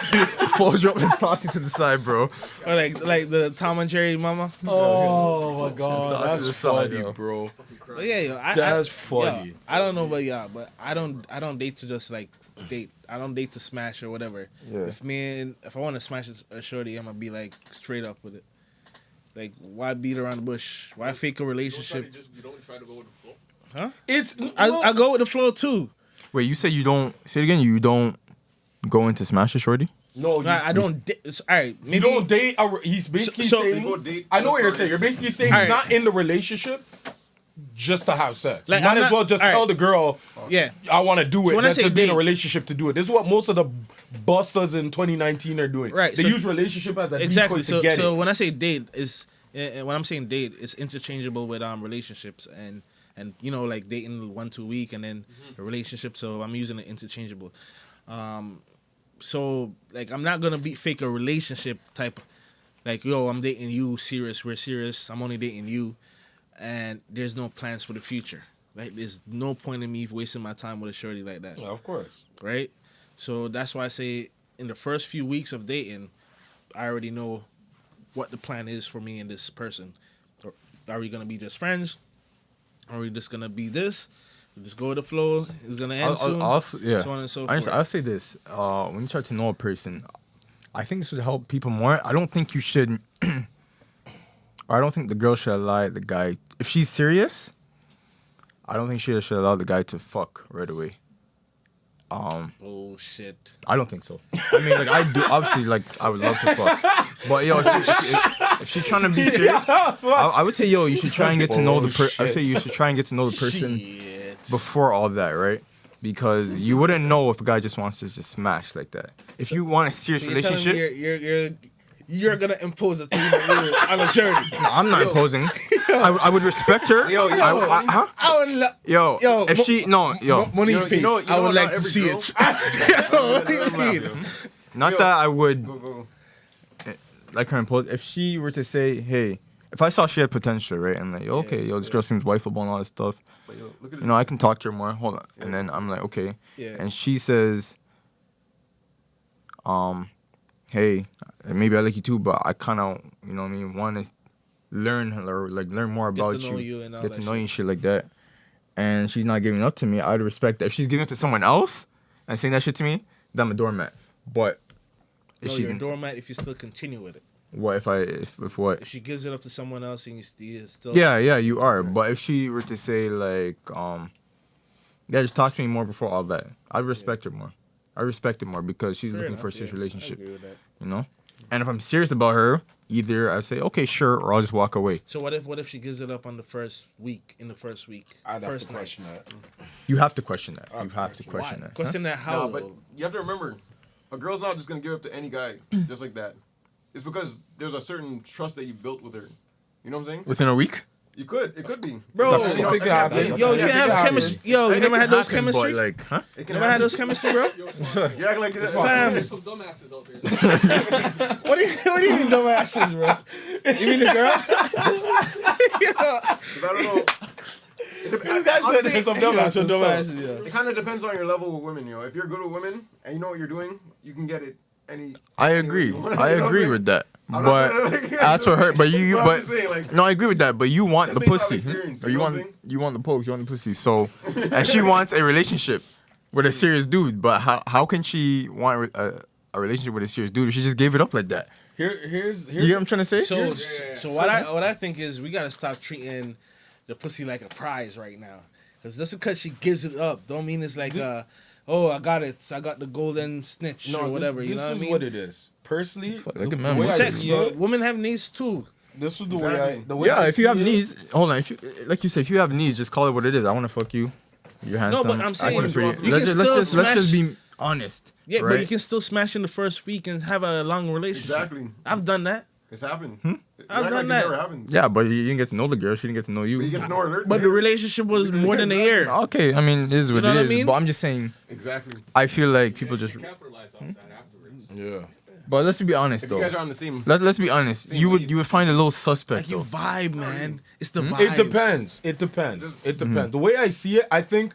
fold you up and toss you to the side, bro. Or like the Tom and Jerry mama. Oh my god, Toss to the that's side, funny, yo. bro. But yeah, yo, That's funny. Yo, I don't know about y'all, but I don't date to just like date. I don't date to smash or whatever. Yeah. If I want to smash a shorty, I'm gonna be like straight up with it. Like, why beat around the bush? Why fake a relationship? You don't try to go with the flow. Huh? It's I go with the flow too. Wait, you say you don't? Say it again. You don't go into smash a shorty? no. You, I don't. All right, maybe you don't date. He's basically So- saying. You go date I know what you're for- saying. You're basically saying All he's right. not in the relationship just to have sex. Like, you might I'm as not- well just all tell right. the girl, Yeah. I want to do it. So when I Than say to be in a date- relationship to do it. This is what most of the busters in 2019 are doing. Right, They so- use relationship as a Exactly. decoy to get So it. when I say date is when I'm saying date, it's interchangeable with relationships and you know, like dating 1-2 week and then a relationship. So I'm using it interchangeable. So like I'm not gonna fake a relationship type. Like, yo, I'm dating you, serious. We're serious. I'm only dating you, and there's no plans for the future. Right? There's no point in me wasting my time with a shorty like that. Yeah, of course. Right? So that's why I say in the first few weeks of dating, I already know what the plan is for me and this person. Are we gonna be just friends? Are we just gonna be this? We just go with the flow. It's gonna end soon. Yeah. So on and so I forth. I'll say this. When you start to know a person, I think this would help people more. I don't think you should. I don't think the girl should allow the guy. If she's serious, I don't think she should allow the guy to fuck right away. Bullshit. I don't think so. I mean, like, I do. Obviously, like, I would love to fuck. But, yo, if she's trying to be serious, I would say, yo, you should try and get to know the person. I would say you should try and get to know the person Shit. before all that, right? Because you wouldn't know if a guy just wants to just smash like that. If you want a serious So you're telling me relationship, you're gonna impose a 3-month rule on a charity. I'm not imposing. I would respect her. Yo, yo. Huh? I would Yo, Yo, if she yo, money You know- face. you know I would not like to every see girl- it. What do you mean? not Yo. that I would Go. like her impose. If she were to say, hey, if I saw she had potential, right, and like, okay, yo, this girl seems wifeable and all this stuff. But yo, look at You know, I can talk to her more. Hold on, and then I'm like, okay, Yeah. and she says, hey, maybe I like you too, but I kind of, you know what I mean, want to learn more about to know you and all get to that know you and shit like that. And she's not giving up to me. I'd respect that. If she's giving it to someone else and saying that shit to me, then I'm a doormat. But if No, she's you're a doormat if you still continue with it. what if what? If she gives it up to someone else and you still Yeah, you are. But if she were to say like, yeah, just talk to me more before all that, I'd respect her more. I respect it more because she's Fair looking enough, for a serious yeah. relationship. I agree with that. You know? And if I'm serious about her, either I say, okay, sure, or I'll just walk away. So what if she gives it up on the first week? I'd have first to night. question that. You have to question that. You have to question Why? that. Question that how? Nah, but you have to remember, a girl's not just gonna give up to any guy just like that. It's because there's a certain trust that you built with her. You know what I'm saying? Within a week? You could. It could be. Bro, That's- I you know, think it it can't be. happens. yo, you Yeah, can have it chemistry. Yo, you never had those chemistry? But like, huh? It can Never had happen. those chemistry, bro? You're acting like it's Fam. There's some dumbasses out there. What do you mean dumbasses, bro? You mean the girl? I don't know. You guys said there's some dumbass Some stuff. dumbass, yeah. It kind of depends on your level with women, you know. If you're good with women and you know what you're doing, you can get it I any way agree. you want, I you know what agree I'm with that. I'm not But saying, like, as for her, but you, But I'm but just saying, like, no, I agree with that. But you want the that's based off pussy, experience, or you you know what want I'm saying? you want the pokes, you want the pussy. So, and she wants a relationship with a serious dude. But how can she want a relationship with a serious dude if she just gave it up like that? Here's You get what I'm trying to say? So what I think is we gotta stop treating the pussy like a prize right now. Because just because she gives it up, don't mean it's like oh, I got it. I got the golden snitch or whatever. This, you know what I is mean? what it is. Personally, Look at the man. way I Sex, see bro. it, Women have needs too. this is the Exactly. way I. The way Yeah, I if you see have it- needs, hold on. If you, like you say, if you have needs, just call it what it is. I want to fuck you. You're handsome. but I'm I saying can pretty- you let's can just still let's just smash- be honest. Yeah, right? but you can still smash in the first week and have a long relationship. Exactly. I've done that. It's happened. I've It done that. never happened. Yeah, but you didn't get to know the girl. She didn't get to know you. But you get to know her. But the relationship was more than a year. Okay, I mean, it is what know it what I is. mean? But I'm just saying, Exactly. I feel like people just. Capitalize on that afterwards. Yeah. But let's be honest If though. you guys are on the same. Let's be honest. Same You league. would find a little suspect Like you though. vibe, man. It's the vibe. It depends. It depends. It depends. The way I see it, I think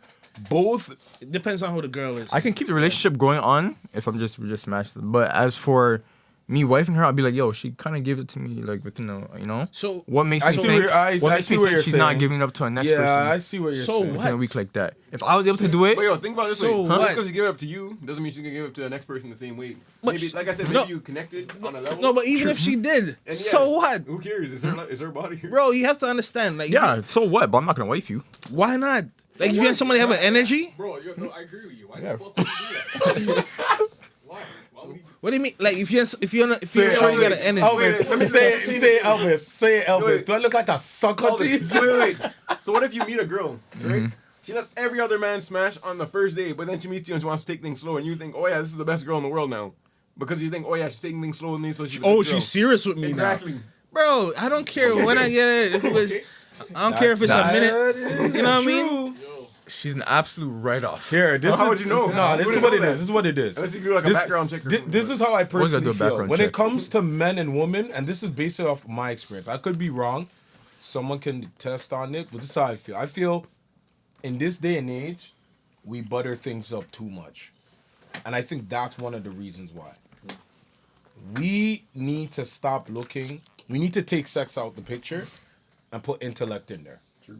both. It depends on who the girl is. I can keep the relationship going on if we just smashed it. But as for me wifing her, I'll be like, yo, she kind of gave it to me like within a, you know. So What makes I me see think? where- I What makes see me what think you're she's not saying. giving up to a next Yeah, person I see what you're So saying. what? within a week like that? If I was able to do it, But yo, think about it this So way. what? Just because you give it up to you doesn't mean she's gonna give it up to the next person the same way. But Maybe, like I said, no. maybe you connected on a level. no, but even if she did, And yeah, so what, Who cares? Is her body? bro? You have to understand, like, yeah. So what? But I'm not gonna wife you. why not? Like, if you have somebody have an energy, Bro, no, I agree with you. Why the fuck would you do that? Why? Why would you what do you mean? Like, if you're Say sure you got Elvis. an energy, Elvis, let me say Elvis. Say Elvis. Wait. Do I look like a sucker to you? Wait. So what if you meet a girl, right? She lets every other man smash on the first day, but then she meets you and she wants to take things slow, and you think, oh yeah, this is the best girl in the world now, because you think, oh yeah, she's taking things slow with me, so she's. a good girl. she's serious with me Exactly. now, bro. I don't care when I get it. If it was, I don't care if it's a That's- minute. You know what I mean? She's an absolute write-off. Here, this How is, would you know? No, this You is wouldn't what know it that. is. This is what it is. Unless you do like a This- background check. Or This, something, this but- is how I personally do a feel. background When check. it comes to men and women, and this is based off my experience. I could be wrong. Someone can test on it, but this is how I feel. I feel in this day and age, we butter things up too much. And I think that's one of the reasons why. We need to stop looking. We need to take sex out the picture and put intellect in there. True.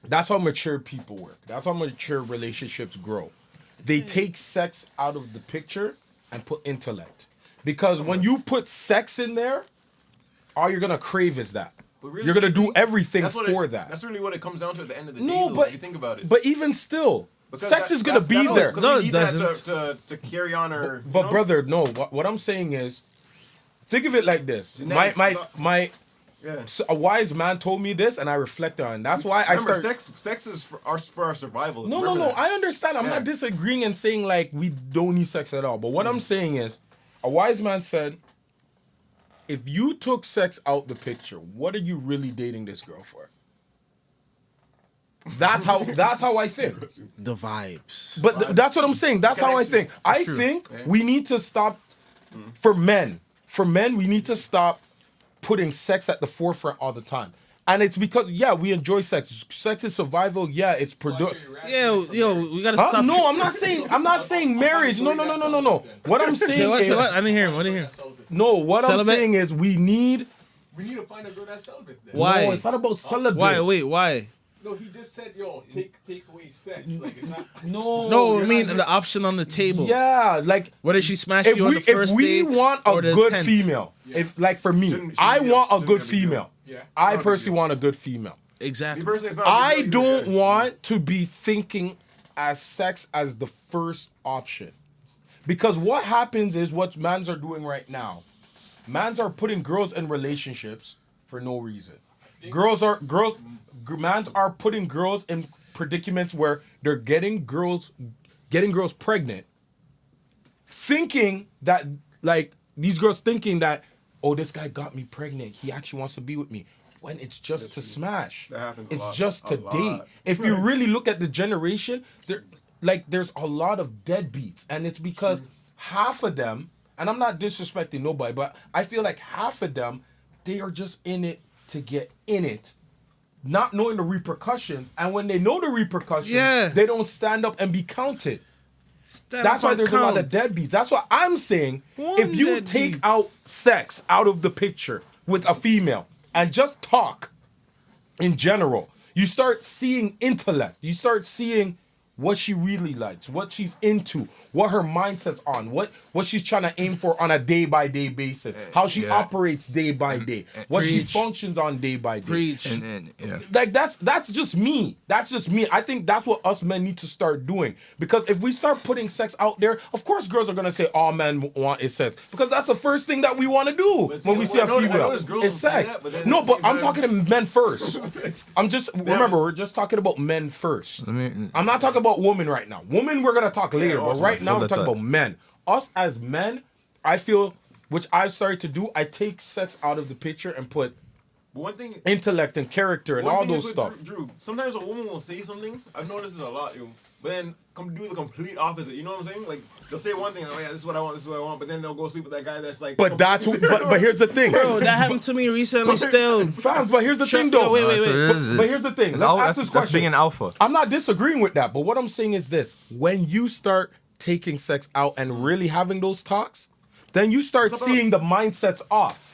That's how mature people work. That's how mature relationships grow. They take sex out of the picture and put intellect. Because when you put sex in there, all you're gonna crave is that. But You're gonna do realistically, everything that's what for it, that. That's really what it comes down to at the end of the day. No, though, but if you think about it. But even still, Because sex is gonna be that's there. because No, we it need that doesn't. to carry on our. But brother, no. What I'm saying is, think of it like this. Genetics, My Yeah. so a wise man told me this, and I reflected on it. That's why I Remember, start. sex is for our survival. No, Remember that. I understand. I'm Yeah. not disagreeing and saying like we don't need sex at all. But what I'm saying is, a wise man said, if you took sex out the picture, what are you really dating this girl for? That's how I think. The vibes. But that's what I'm saying. That's how I think. I think we need to stop for men. For men, we need to stop putting sex at the forefront all the time. And it's because, yeah, we enjoy sex. Sex is survival. Yeah, it's production. Yo, we gotta stop. No, I'm not saying marriage. No. What I'm Say saying what? Say is, what? I didn't hear him. What did you hear? no, what I'm Celibate? saying is we need. We need to find a girl that's celibate then. Why? No, it's not about celibate. Why? Wait, why? No, he just said, yo, take away sex. Like, it's not. No, I mean the option on the table. Yeah, like Whether she smashed if you on the first if we date want a or the good 10th. female, if like for me, Shouldn't I be a- want a shouldn't good be a big deal. female. Yeah. I Not a big personally deal. want a good female. Exactly. Me personally, it's not a big I deal either, don't yeah. want to be thinking as sex as the first option. Because what happens is what mans are doing right now. Mans are putting girls in relationships for no reason. Mans are putting girls in predicaments where they're getting girls pregnant, thinking that like these girls thinking that, oh, this guy got me pregnant. He actually wants to be with me. When it's just to smash. That happens a It's lot. just A to lot. date. If you really look at the generation, there's a lot of deadbeats. And it's because half of them, and I'm not disrespecting nobody, but I feel like half of them, they are just in it to get in it not knowing the repercussions, and when they know the repercussions, Yeah. they don't stand up and be counted. Stand That's up why and there's a lot count. of deadbeats. That's what I'm saying. One If you deadbeat. take out sex out of the picture with a female and just talk in general, you start seeing intellect. You start seeing what she really likes, what she's into, what her mindset's on, what she's trying to aim for on a day-by-day basis, how she operates day by day, what she Preach. functions on day by day. Preach. And yeah. Like that's just me. That's just me. I think that's what us men need to start doing. Because if we start putting sex out there, of course girls are gonna say all men want is sex. Because that's the first thing that we want to do But when we see, see a I know female. there's girls It's who say sex. that, but then No, at the but same I'm time- talking to men first. Remember, we're just talking about men first. Let me. I'm not talking about women right now. Women we're gonna talk later, but awesome. right now Hold I'm that talking thought. about men. Us as men, I feel, which I've started to do, I take sex out of the picture and put But one thing, intellect and character and one all thing is those with stuff. Drew, sometimes a woman will say something. I've noticed this a lot, but then come do the complete opposite. You know what I'm saying? Like they'll say one thing, oh yeah, this is what I want, this is what I want, but then they'll go sleep with that guy that's like. But that's but here's the thing. Bro, that happened to me recently still. Fam, but here's the thing though. Wait. But here's the thing. Let's ask this That's question. being an alpha. I'm not disagreeing with that, but what I'm saying is this: when you start taking sex out and really having those talks, then you start What's up, seeing the mindsets off.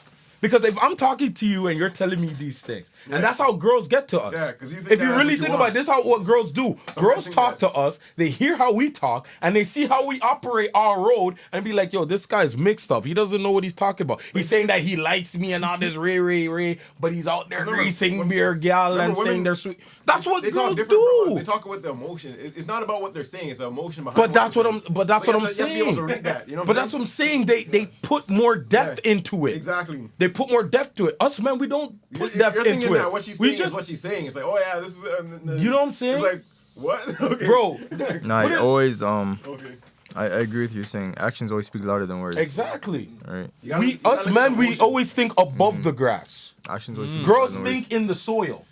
Because if I'm talking to you and you're telling me these things, and that's how girls get to us. Yeah, 'cause you think if you that's really what you think want. about it, this is how what girls do. Girls think talk that. to us, they hear how we talk, and they see how we operate our road, and be like, "Yo, this guy's mixed up. He doesn't know what he's talking about. He's saying that he likes me and all this ray, but he's out there Remember, greasing beer gal and remember saying women- they're sweet. That's what They girls talk different from us. do. They talk with the emotion. It's not about what they're saying. It's the emotion behind. But that's they're what I'm. saying. But that's But what you I'm have to be able saying. to read that, you know what But I'm that's what I'm saying. They put more depth Yeah. into it. Exactly. They put more depth to it. Us men, we don't put You're depth thinking into that it. what she's We saying just, is what she's saying. It's like, oh yeah, this is. you know what I'm saying, It's like what, okay. bro? No, Put I it- always Okay. I agree with you saying actions always speak louder than words. Exactly. Right. You gotta- you We gotta us look men, at we emotion. always think above the grass. Actions always speak Girls louder than think in the soil.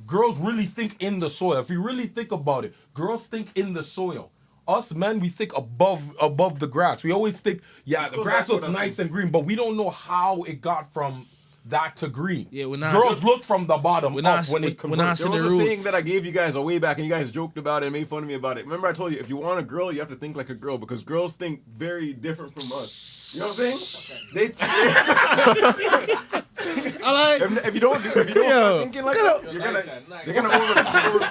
Girls really think in the soil. If you really think about it, girls think in the soil. Us men, we think above the grass. We always think, yeah, This the goes grass back to looks what I'm nice saying. and green, but we don't know how it got from that to green. Yeah, we're not- Girls look from the bottom We're up not- when they we're convert. not- There to was the a saying roots. that I gave you guys a way back, and you guys joked about it and made fun of me about it. Remember, I told you if you want a girl, you have to think like a girl because girls think very different from us. You know what I'm saying? If you don't start thinking like that,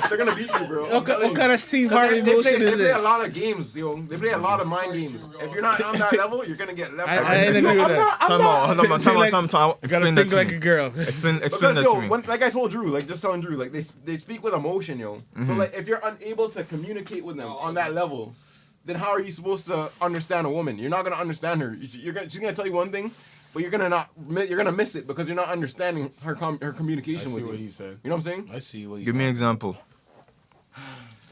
they're gonna beat you, bro. What kind of Steve They Harvey play, bullshit they is play a this? lot of games, yo. They play a lot of mind games. If you're not on that level, you're gonna get left I behind. ain't agree with that. Time out. Think like- Explain Gotta that think to like me. a girl. Explain Because that yo, to me. like I told Drew, like just telling Drew, like they speak with emotion, yo. So like if you're unable to communicate with them on that level, then how are you supposed to understand a woman? You're not gonna understand her. She's gonna tell you one thing, but you're gonna miss it because you're not understanding her communication I see with what you. he said. You know what I'm saying? I see what he's Give me an example.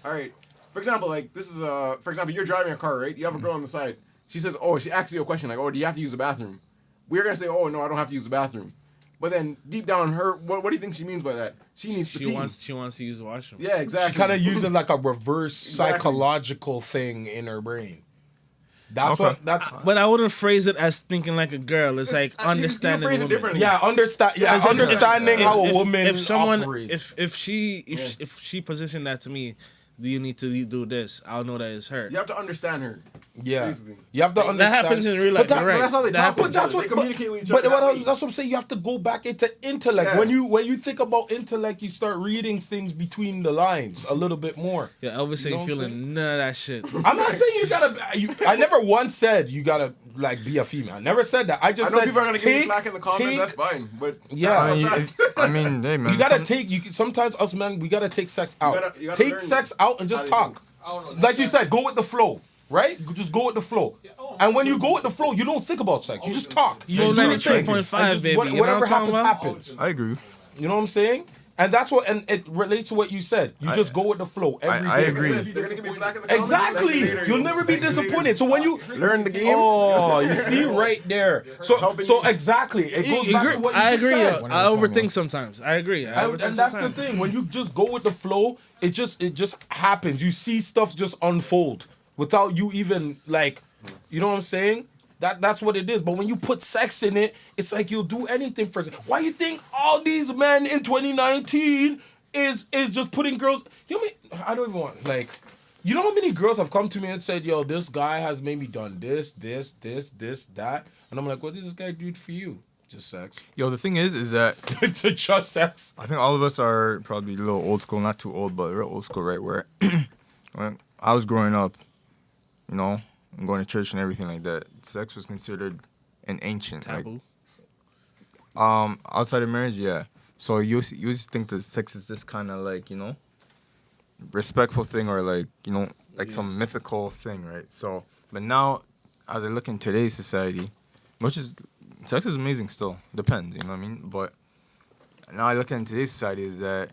All right. For example, like this is for example, you're driving a car, right? You have a girl on the side. She says, "Oh," she asks you a question like, "Oh, do you have to use the bathroom?" We're gonna say, "Oh, no, I don't have to use the bathroom." But then deep down, what do you think she means by that? She needs to She pee. wants to use the washroom. Yeah, exactly. She kind of using like a reverse Exactly. psychological thing in her brain. That's Okay. what. That's But I wouldn't phrase it as thinking like a girl. It's like You understanding phrase it women. differently. yeah. Understand. Yeah, Because if- understanding if- how a if- woman if someone operates. if she positioned that to me, do you need to do this? I'll know that it's her. You have to understand her. Yeah, Basically. you have to understand. That happens in real life. But that- You're right. that's how they That talk happens. with But that's They what. communicate with each But other that way. that's what I'm saying. You have to go back into intellect. Yeah. When you think about intellect, you start reading things between the lines a little bit more. Yeah, Elvis You know ain't what I'm feeling none of that shit. I'm not saying you gotta. I never once said you gotta like be a female. I never said that. I I just know said people are gonna give me take- flack in the comments. take- That's fine, but Yeah. I mean, that's I mean, hey man. You gotta some- take. Sometimes us men, we gotta take sex out. You gotta Take learn sex out and just how to talk. I don't know. Like you said, go with the flow, right? Just go with the flow. And when you go with the flow, you don't think about sex. You just talk. You Flow just do your thing. 93.5, And just baby. You know what Whatever I'm talking happens, about? happens. I agree. You know what I'm saying? And that's what, and it relates to what you said. You just go with the flow every day. I agree. They're gonna give me flack in the comments. Exactly. Thank you later, You'll yo. never be Thank you later. disappointed. So when you Learn the game. oh, you see right there. So exactly, it goes back to what you I just agree. said. yo. I overthink sometimes. I agree. I overthink And that's the sometimes. thing. When you just go with the flow, it just happens. You see stuff just unfold without you even like, you know what I'm saying? That's what it is. But when you put sex in it, it's like you'll do anything for sex. Why you think all these men in 2019 is just putting girls? You know what I mean? I don't even want like. You know how many girls have come to me and said, "Yo, this guy has made me done this, that," and I'm like, "What did this guy do for you?" Just sex. Yo, the thing is that Just sex. I think all of us are probably a little old school, not too old, but real old school, right? Where when I was growing up, you know, and going to church and everything like that, sex was considered an ancient Taboo. Like, outside of marriage, yeah. So you used to think that sex is just kind of like, you know, respectful thing or like, you know, like some mythical thing, right? So, but now, as I look in today's society, which is sex is amazing still. Depends, you know what I mean? But now I look at in today's society is that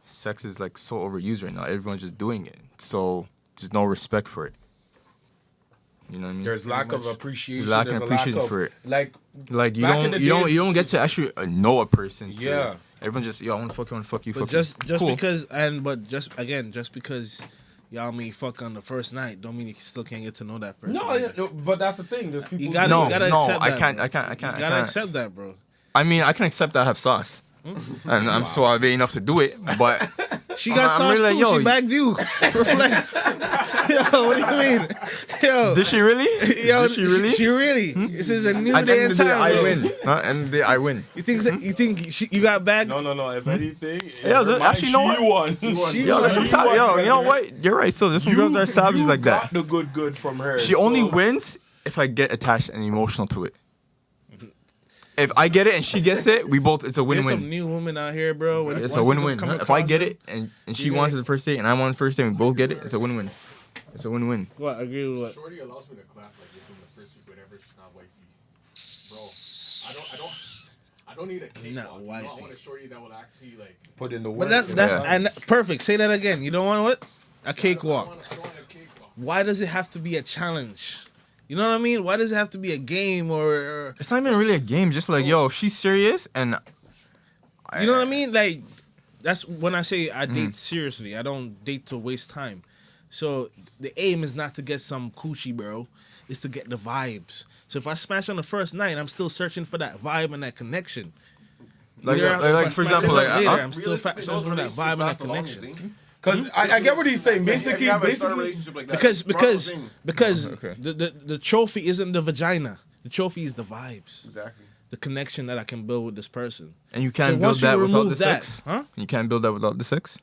sex is like so overused right now. Everyone's just doing it. So there's no respect for it. You know what I mean? There's lack of appreciation. Lack There's of a lack appreciation of, for it. Like you back in the don't days- you don't get to actually know a person. Yeah. Everyone just I want to fuck you. But just cool. just because y'all may fuck on the first night, don't mean you still can't get to know that person. no, but that's the thing. There's people. You gotta No, accept I that, can't. bro. I can't. You gotta can't. accept that, bro. I mean, I can accept that I have sauce, and I'm suave enough to do it. But She got I'm sauce really too. like, yo, She bagged you. Reflect. Yo, what do you mean? Yo, did she really? yo, Did she really? She really. This is a new At the day end and of the day, time. I bro. win. End of the day, I win. You think you got bagged? No. If anything, Yeah, actually, you know what? won. Yo, there's some you know what? You're right. So there's some girls that are savages like that. The good from her. She only so- wins if I get attached and emotional to it. If I get it and she gets it, we both. It's a There's some win-win. new women out here, bro. When- It's once a you win-win. come If I across get them- it and she Yeah. wants it the first date and I want it the first date and we both get it, it's a win-win. It's a win-win. What? Agree with what? Shorty allows me to clap like this in the first week, whatever. She's not wifey, bro. I don't need a cake. Not I wifey. want a shorty that will actually like. Put in the work. But that's Yeah. and perfect. Say that again. You don't want what? A cakewalk. I don't want a cake walk. Why does it have to be a challenge? You know what I mean? Why does it have to be a game or It's not even really a game. Just like, yo, if she's serious and you know what I mean? Like that's when I say I date seriously. I don't date to waste time. So the aim is not to get some coochie, bro. It's to get the vibes. So if I smash on the first night, I'm still searching for that vibe and that connection. Like, Either like, if I for smash example, it like, later, I- I'm still Realistically, searching those for that relationships vibe and that last the longest, connection. eh? Because I get what he's saying. If you have a start a Basically, relationship like that, Because regardless of thing. because the trophy isn't the vagina. The trophy is the vibes, Exactly. the connection that I can build with this person. and you can't So build once you that without remove the that, sex. huh? You can't build that without the sex.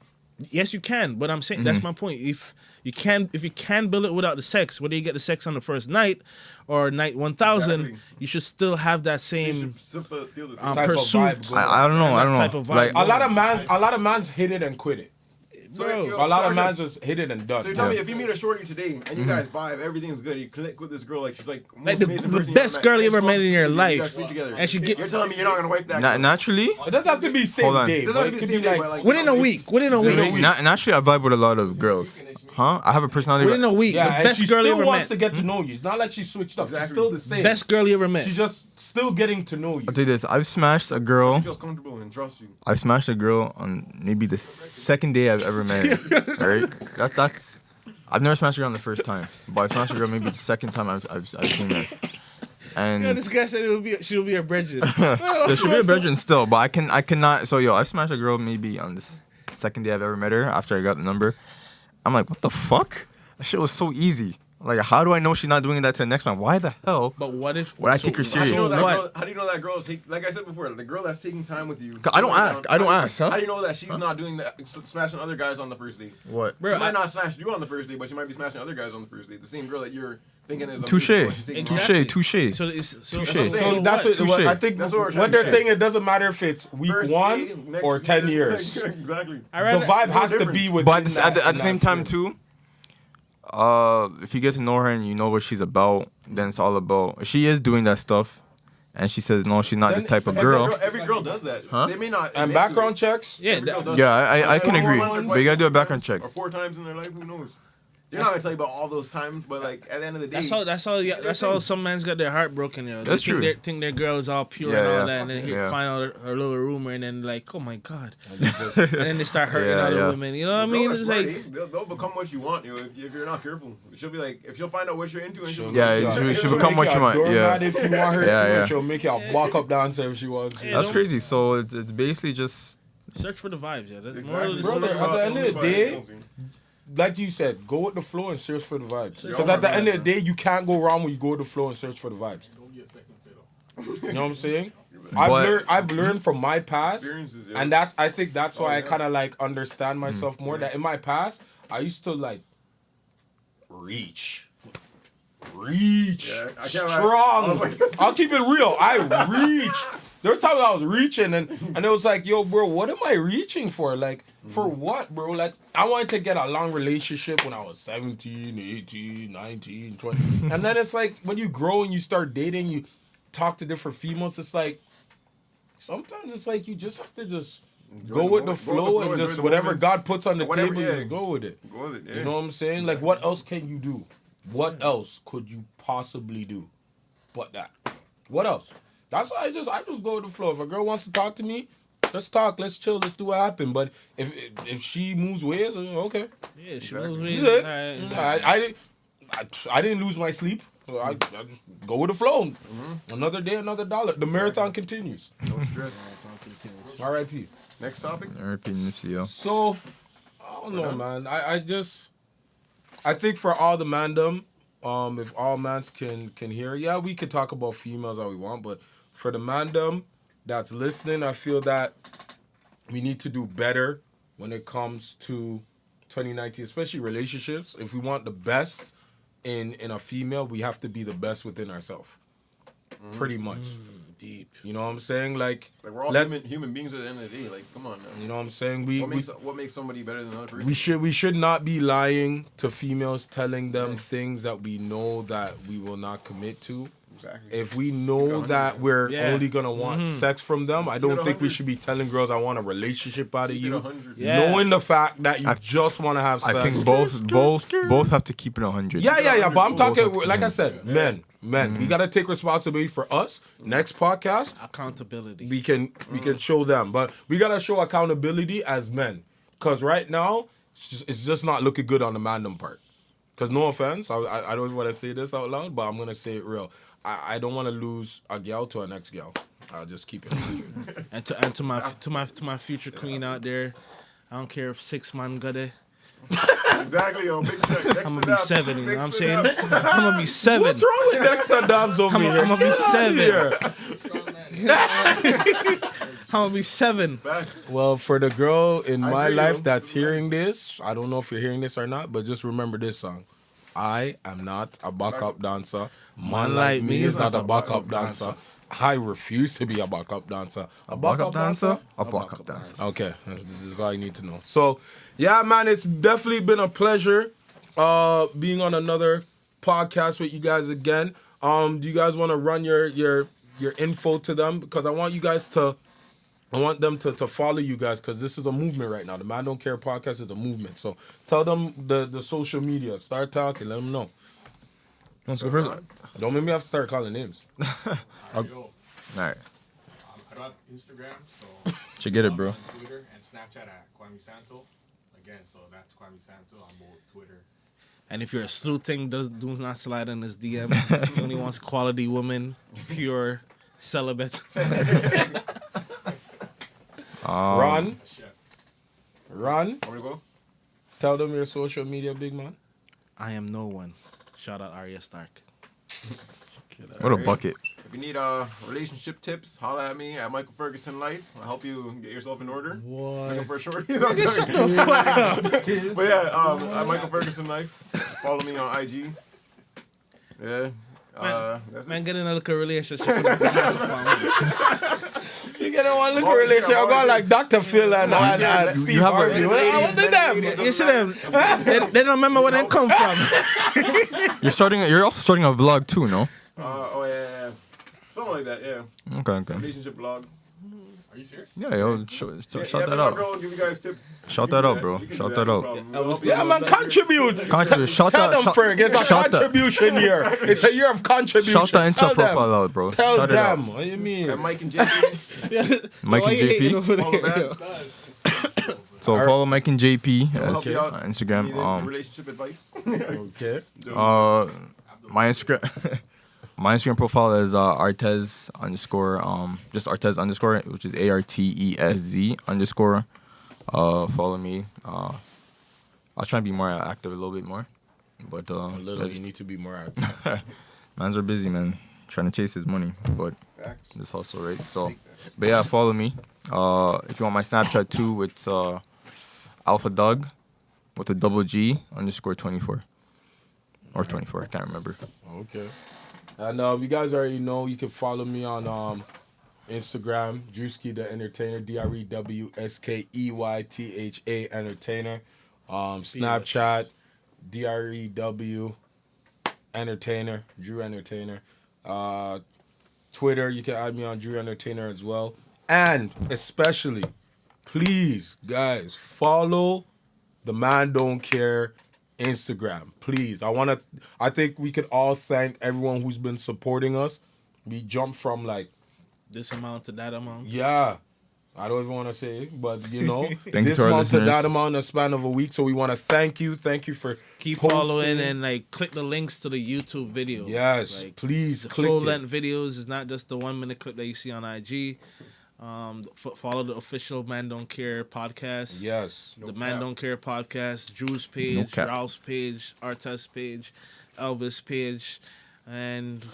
Yes, you can, but I'm saying that's my point. If you can build it without the sex, whether you get the sex on the first night or night 1000, Exactly. you should still have that You same should simply feel the same. Type of pursuit. vibe going I don't know. I That type don't of know. vibe. Like, a lot of mans hit it and quit it. So, Bro, yo, A lot of Artest, mans just hit it and done. So you tell me Yeah. if you meet a shorty today and you guys vibe, everything's good, you connect with this girl like she's like most Like the amazing person best you ever girl you ever met in your You guys life, sleep together. and she get You're telling me you're not gonna wipe that. girl. naturally, It doesn't have to be same Hold on. day, It doesn't but have it to be could the be same day, like but like within a week. Within a week. naturally, I vibe with a lot of girls. Huh? I have a personality. Within a week. yeah, The and best she girl you still ever wants met. to get to know you. It's not like she switched up. She's Exactly. still the same. Best girl you ever met. She's just still getting to know you. I'll tell you this. I've smashed a girl. She feels comfortable and trusts you. I've smashed a girl on maybe the second day I've ever met her. Right? That's. I've never smashed a girl on the first time, but I smashed a girl maybe the second time I've seen her. And Yo, this guy said she'll be a bridget. there should be a virgin still, but I cannot. So yo, I've smashed a girl maybe on the second day I've ever met her after I got the number. I'm like, what the fuck? That shit was so easy. Like, how do I know she's not doing that to the next one? Why the hell? But what if? Would I take her How do you serious? know that what? girl? How do you know that girl is like I said before? The girl that's taking time with you. I don't ask. I don't ask, huh? How do you know that she's not doing that? Smashing other guys on the first date. What? Bro, She might not smash you on the first date, but she might be smashing other guys on the first date. The same girl that you're thinking is. Touche. amazing, but she's taking Exactly. Touche. So it's so, Touche. so, So So that's what? what I Touche. think. That's what we're trying What to they're say. saying, it doesn't matter if it's week First one date, next or week. 10 years. Exactly. I The rather, vibe no has to different. be with. But at the same time too, if you get to know her and you know what she's about, then it's all about. If she is doing that stuff, and she says no, she's not this type of girl. Every girl does that. Huh? They may not. And admit background to it. checks. yeah, Every girl does Yeah, that. I can One agree, once or but you gotta do a twice background check. Or 4 times in their life, who knows? They're not gonna tell you about all those times, but like at the end of the day, That's all. Some men's got their heart broken. Yo. That's they think true. Think their girl is all pure and all that, and then find out her little rumor, and then like, oh my god, and then they start hurting other women. You know what I mean? It's like they'll become what you want. You know, if you're not careful, she'll be like, if she'll find out what you're into, and she'll she'll become what you want. Yeah, if you want her to, she'll make you a walk-up dancer if she wants. That's crazy. So it's basically just search for the vibes. Yeah, that's exactly. Brother, at the end of the day, like you said, go with the flow and search for the vibes. Because at the end of the day, you can't go wrong when you go with the flow and search for the vibes. Don't be a second fiddle. You know what I'm saying? I've learned from my past, and I think that's why I kind of like understand myself more. That in my past, I used to like reach strong. I'll keep it real. I reached. There was times I was reaching and it was like, yo, bro, what am I reaching for? Like, for what, bro? Like, I wanted to get a long relationship when I was 17, 18, 19, 20. And then it's like, when you grow and you start dating, you talk to different females, it's like, sometimes it's like you just have to just go with the flow and just whatever God puts on the table, just go with it. Go with it, yeah. You know what I'm saying? Like, what else can you do? What else could you possibly do but that? What else? That's why I just go with the flow. If a girl wants to talk to me, let's talk, let's chill, let's do what happen. But if she moves ways, okay. Yeah, she moves ways. I didn't lose my sleep. So I just go with the flow. Mm-hmm. Another day, another dollar. The marathon continues. No stress. R.I.P. Next topic. R.I.P. Nipsey, yo. So I don't know, man. I think for all the mandem, if all mans can hear, yeah, we could talk about females all we want, but for the mandem that's listening, I feel that we need to do better when it comes to 2019, especially relationships. If we want the best in a female, we have to be the best within ourselves. Pretty much. Deep. You know what I'm saying? Like we're all human beings at the end of the day. Like, come on, man. You know what I'm saying? What makes somebody better than another person? We should not be lying to females, telling them things that we know that we will not commit to. Exactly. If we know that we're only gonna want sex from them, I don't think we should be telling girls I want a relationship out of you, knowing the fact that you just want to have sex. I think both have to keep it 100. Yeah. But I'm talking, like I said, men. We gotta take responsibility for us. Next podcast, accountability. We can show them, but we gotta show accountability as men. Cause right now it's just not looking good on the mandem part. Cause no offense, I don't want to say this out loud, but I'm gonna say it real. I don't want to lose a gal to an ex gal. I'll just keep it 100. and to my future queen out there, I don't care if 6 man got it. Exactly, yo. Big check. I'm gonna be 7. You know what I'm saying? I'm gonna be 7. What's wrong with Dexter Dams over here? I'm gonna be 7. I'm gonna be 7. Well, for the girl in my life that's hearing this, I don't know if you're hearing this or not, but just remember this song. I am not a backup dancer. Man like me is not a backup dancer. I refuse to be a backup dancer. A backup dancer? A backup dancer. Okay, this is all you need to know. So, yeah, man, it's definitely been a pleasure being on another podcast with you guys again. Do you guys want to run your info to them? Because I want them to follow you guys, because this is a movement right now. The Man Don't Care podcast is a movement. So tell them the social media. Start talking. Let them know. Let's go first. Don't make me have to start calling names. All right. All right. I don't have Instagram, so Should get it, bro. on Twitter and Snapchat at Kwame Santo. Again, so that's Kwame Santo on both Twitter. And if you're a sleuthing, do not slide in his DM. He only wants quality women, pure, celibate. Ron. Want me to go? Tell them your social media, big man. I am no one. Shout out Arya Stark. What a bucket. If you need relationship tips, holla at me at Michael Ferguson Life. I'll help you get yourself in order. What? Looking for shorties. But yeah, at Michael Ferguson Life. Follow me on IG. Yeah. That's Man, getting a look at relationship. You get one look at relationship. I'm going like Dr. Phil and Steve Harvey. What did them? You see them? They don't remember where they come from. You're also starting a vlog too, no? yeah. Something like that, yeah. Okay. Relationship vlog. you serious? Yeah, yo, shout Yeah, that man, out. bro, give you guys tips. Shout You can that do out, bro. You can Shout do that no out. problem. Elvis, Yeah, man, contribute. Contribute. Shout Tell out. them, Shout, Ferg, it's a shout that. contribution year. It's a year of contribution. Shout that Insta Tell them. profile out, bro. Tell Shout it out. them. What do you mean? And Mike and JP. Mike Why and you hating JP. over there, All of that. yo? So follow Mike and JP Help you out. on Need Instagram. any relationship advice. Okay. My Instagram. My Instagram profile is Artest _ just Artest _, which is ARTESZ _. Follow me. I'll try and be more active a little bit more, but A little, you need to be more active. mans are busy, man, trying to chase his money, but Facts. this hustle, right? So, but yeah, follow me. If you want my Snapchat too, it's Alpha Dog with a double G _24 or 24. I can't remember. Okay. And you guys already know you can follow me on Instagram, Drewski the Entertainer, DREWSKEYTHA Entertainer. Snapchat, DREW Entertainer, Drew Entertainer. Twitter, you can add me on Drew Entertainer as well. And especially, please, guys, follow the Man Don't Care Instagram, please. I think we could all thank everyone who's been supporting us. We jumped from like This amount to that amount. I don't even want to say it, but Thank you this to our amount to listeners. that amount in a span of a week. So we want to thank you for Keep posting. following and like click the links to the YouTube video. Yes, Like, please the click full it. length videos is not just the 1 minute clip that you see on IG. Follow the official Man Don't Care podcast. Yes. The Man Don't Care podcast, Drew's page, cap. Ralph's page, Artest page, Elvis page, and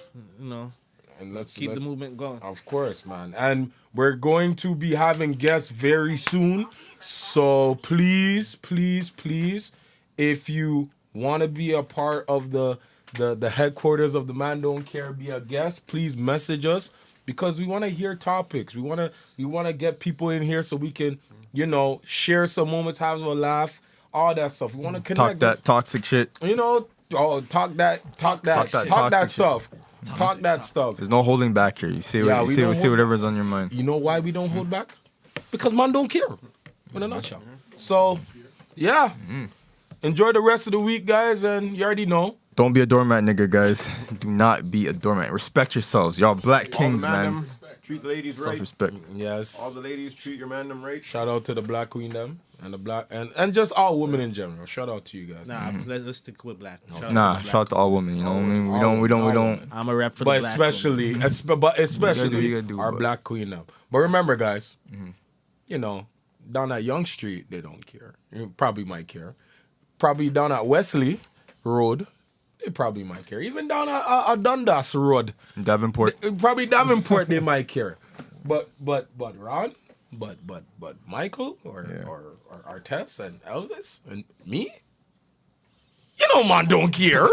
And let's keep the movement going. Of course, man. And we're going to be having guests very soon. So please, please, please, if you want to be a part of the headquarters of the Man Don't Care, be a guest, please message us because we want to hear topics. We want to get people in here so we can, share some moments, have a laugh, all that stuff. We want to connect. Talk that toxic shit. Talk that toxic stuff. Talk that stuff. There's no holding back here. You say whatever's on your mind. You know why we don't hold back? Because man don't care. In a nutshell. So, yeah. Enjoy the rest of the week, guys, and you already know. Don't be a doormat, nigga, guys. Do not be a doormat. Respect yourselves. Y'all black kings, All the man. treat the ladies right. Self-respect. All Yes. the ladies treat your man them right. Shout out to the black queen them and the black and just all women in general. Shout out to you guys. Nah, let's stick with black. Shout out to all women. You know what I mean? We don't. I'm a rep for But the black. especially You gotta do, our but- black queen them. But remember, guys, down at Young Street, they don't care. You probably might care. Probably down at Wesley Road, they probably might care. Even down at Dundas Road, Davenport. probably Davenport, they might care. But Ron, but Michael or Artest and Elvis and me, man don't care.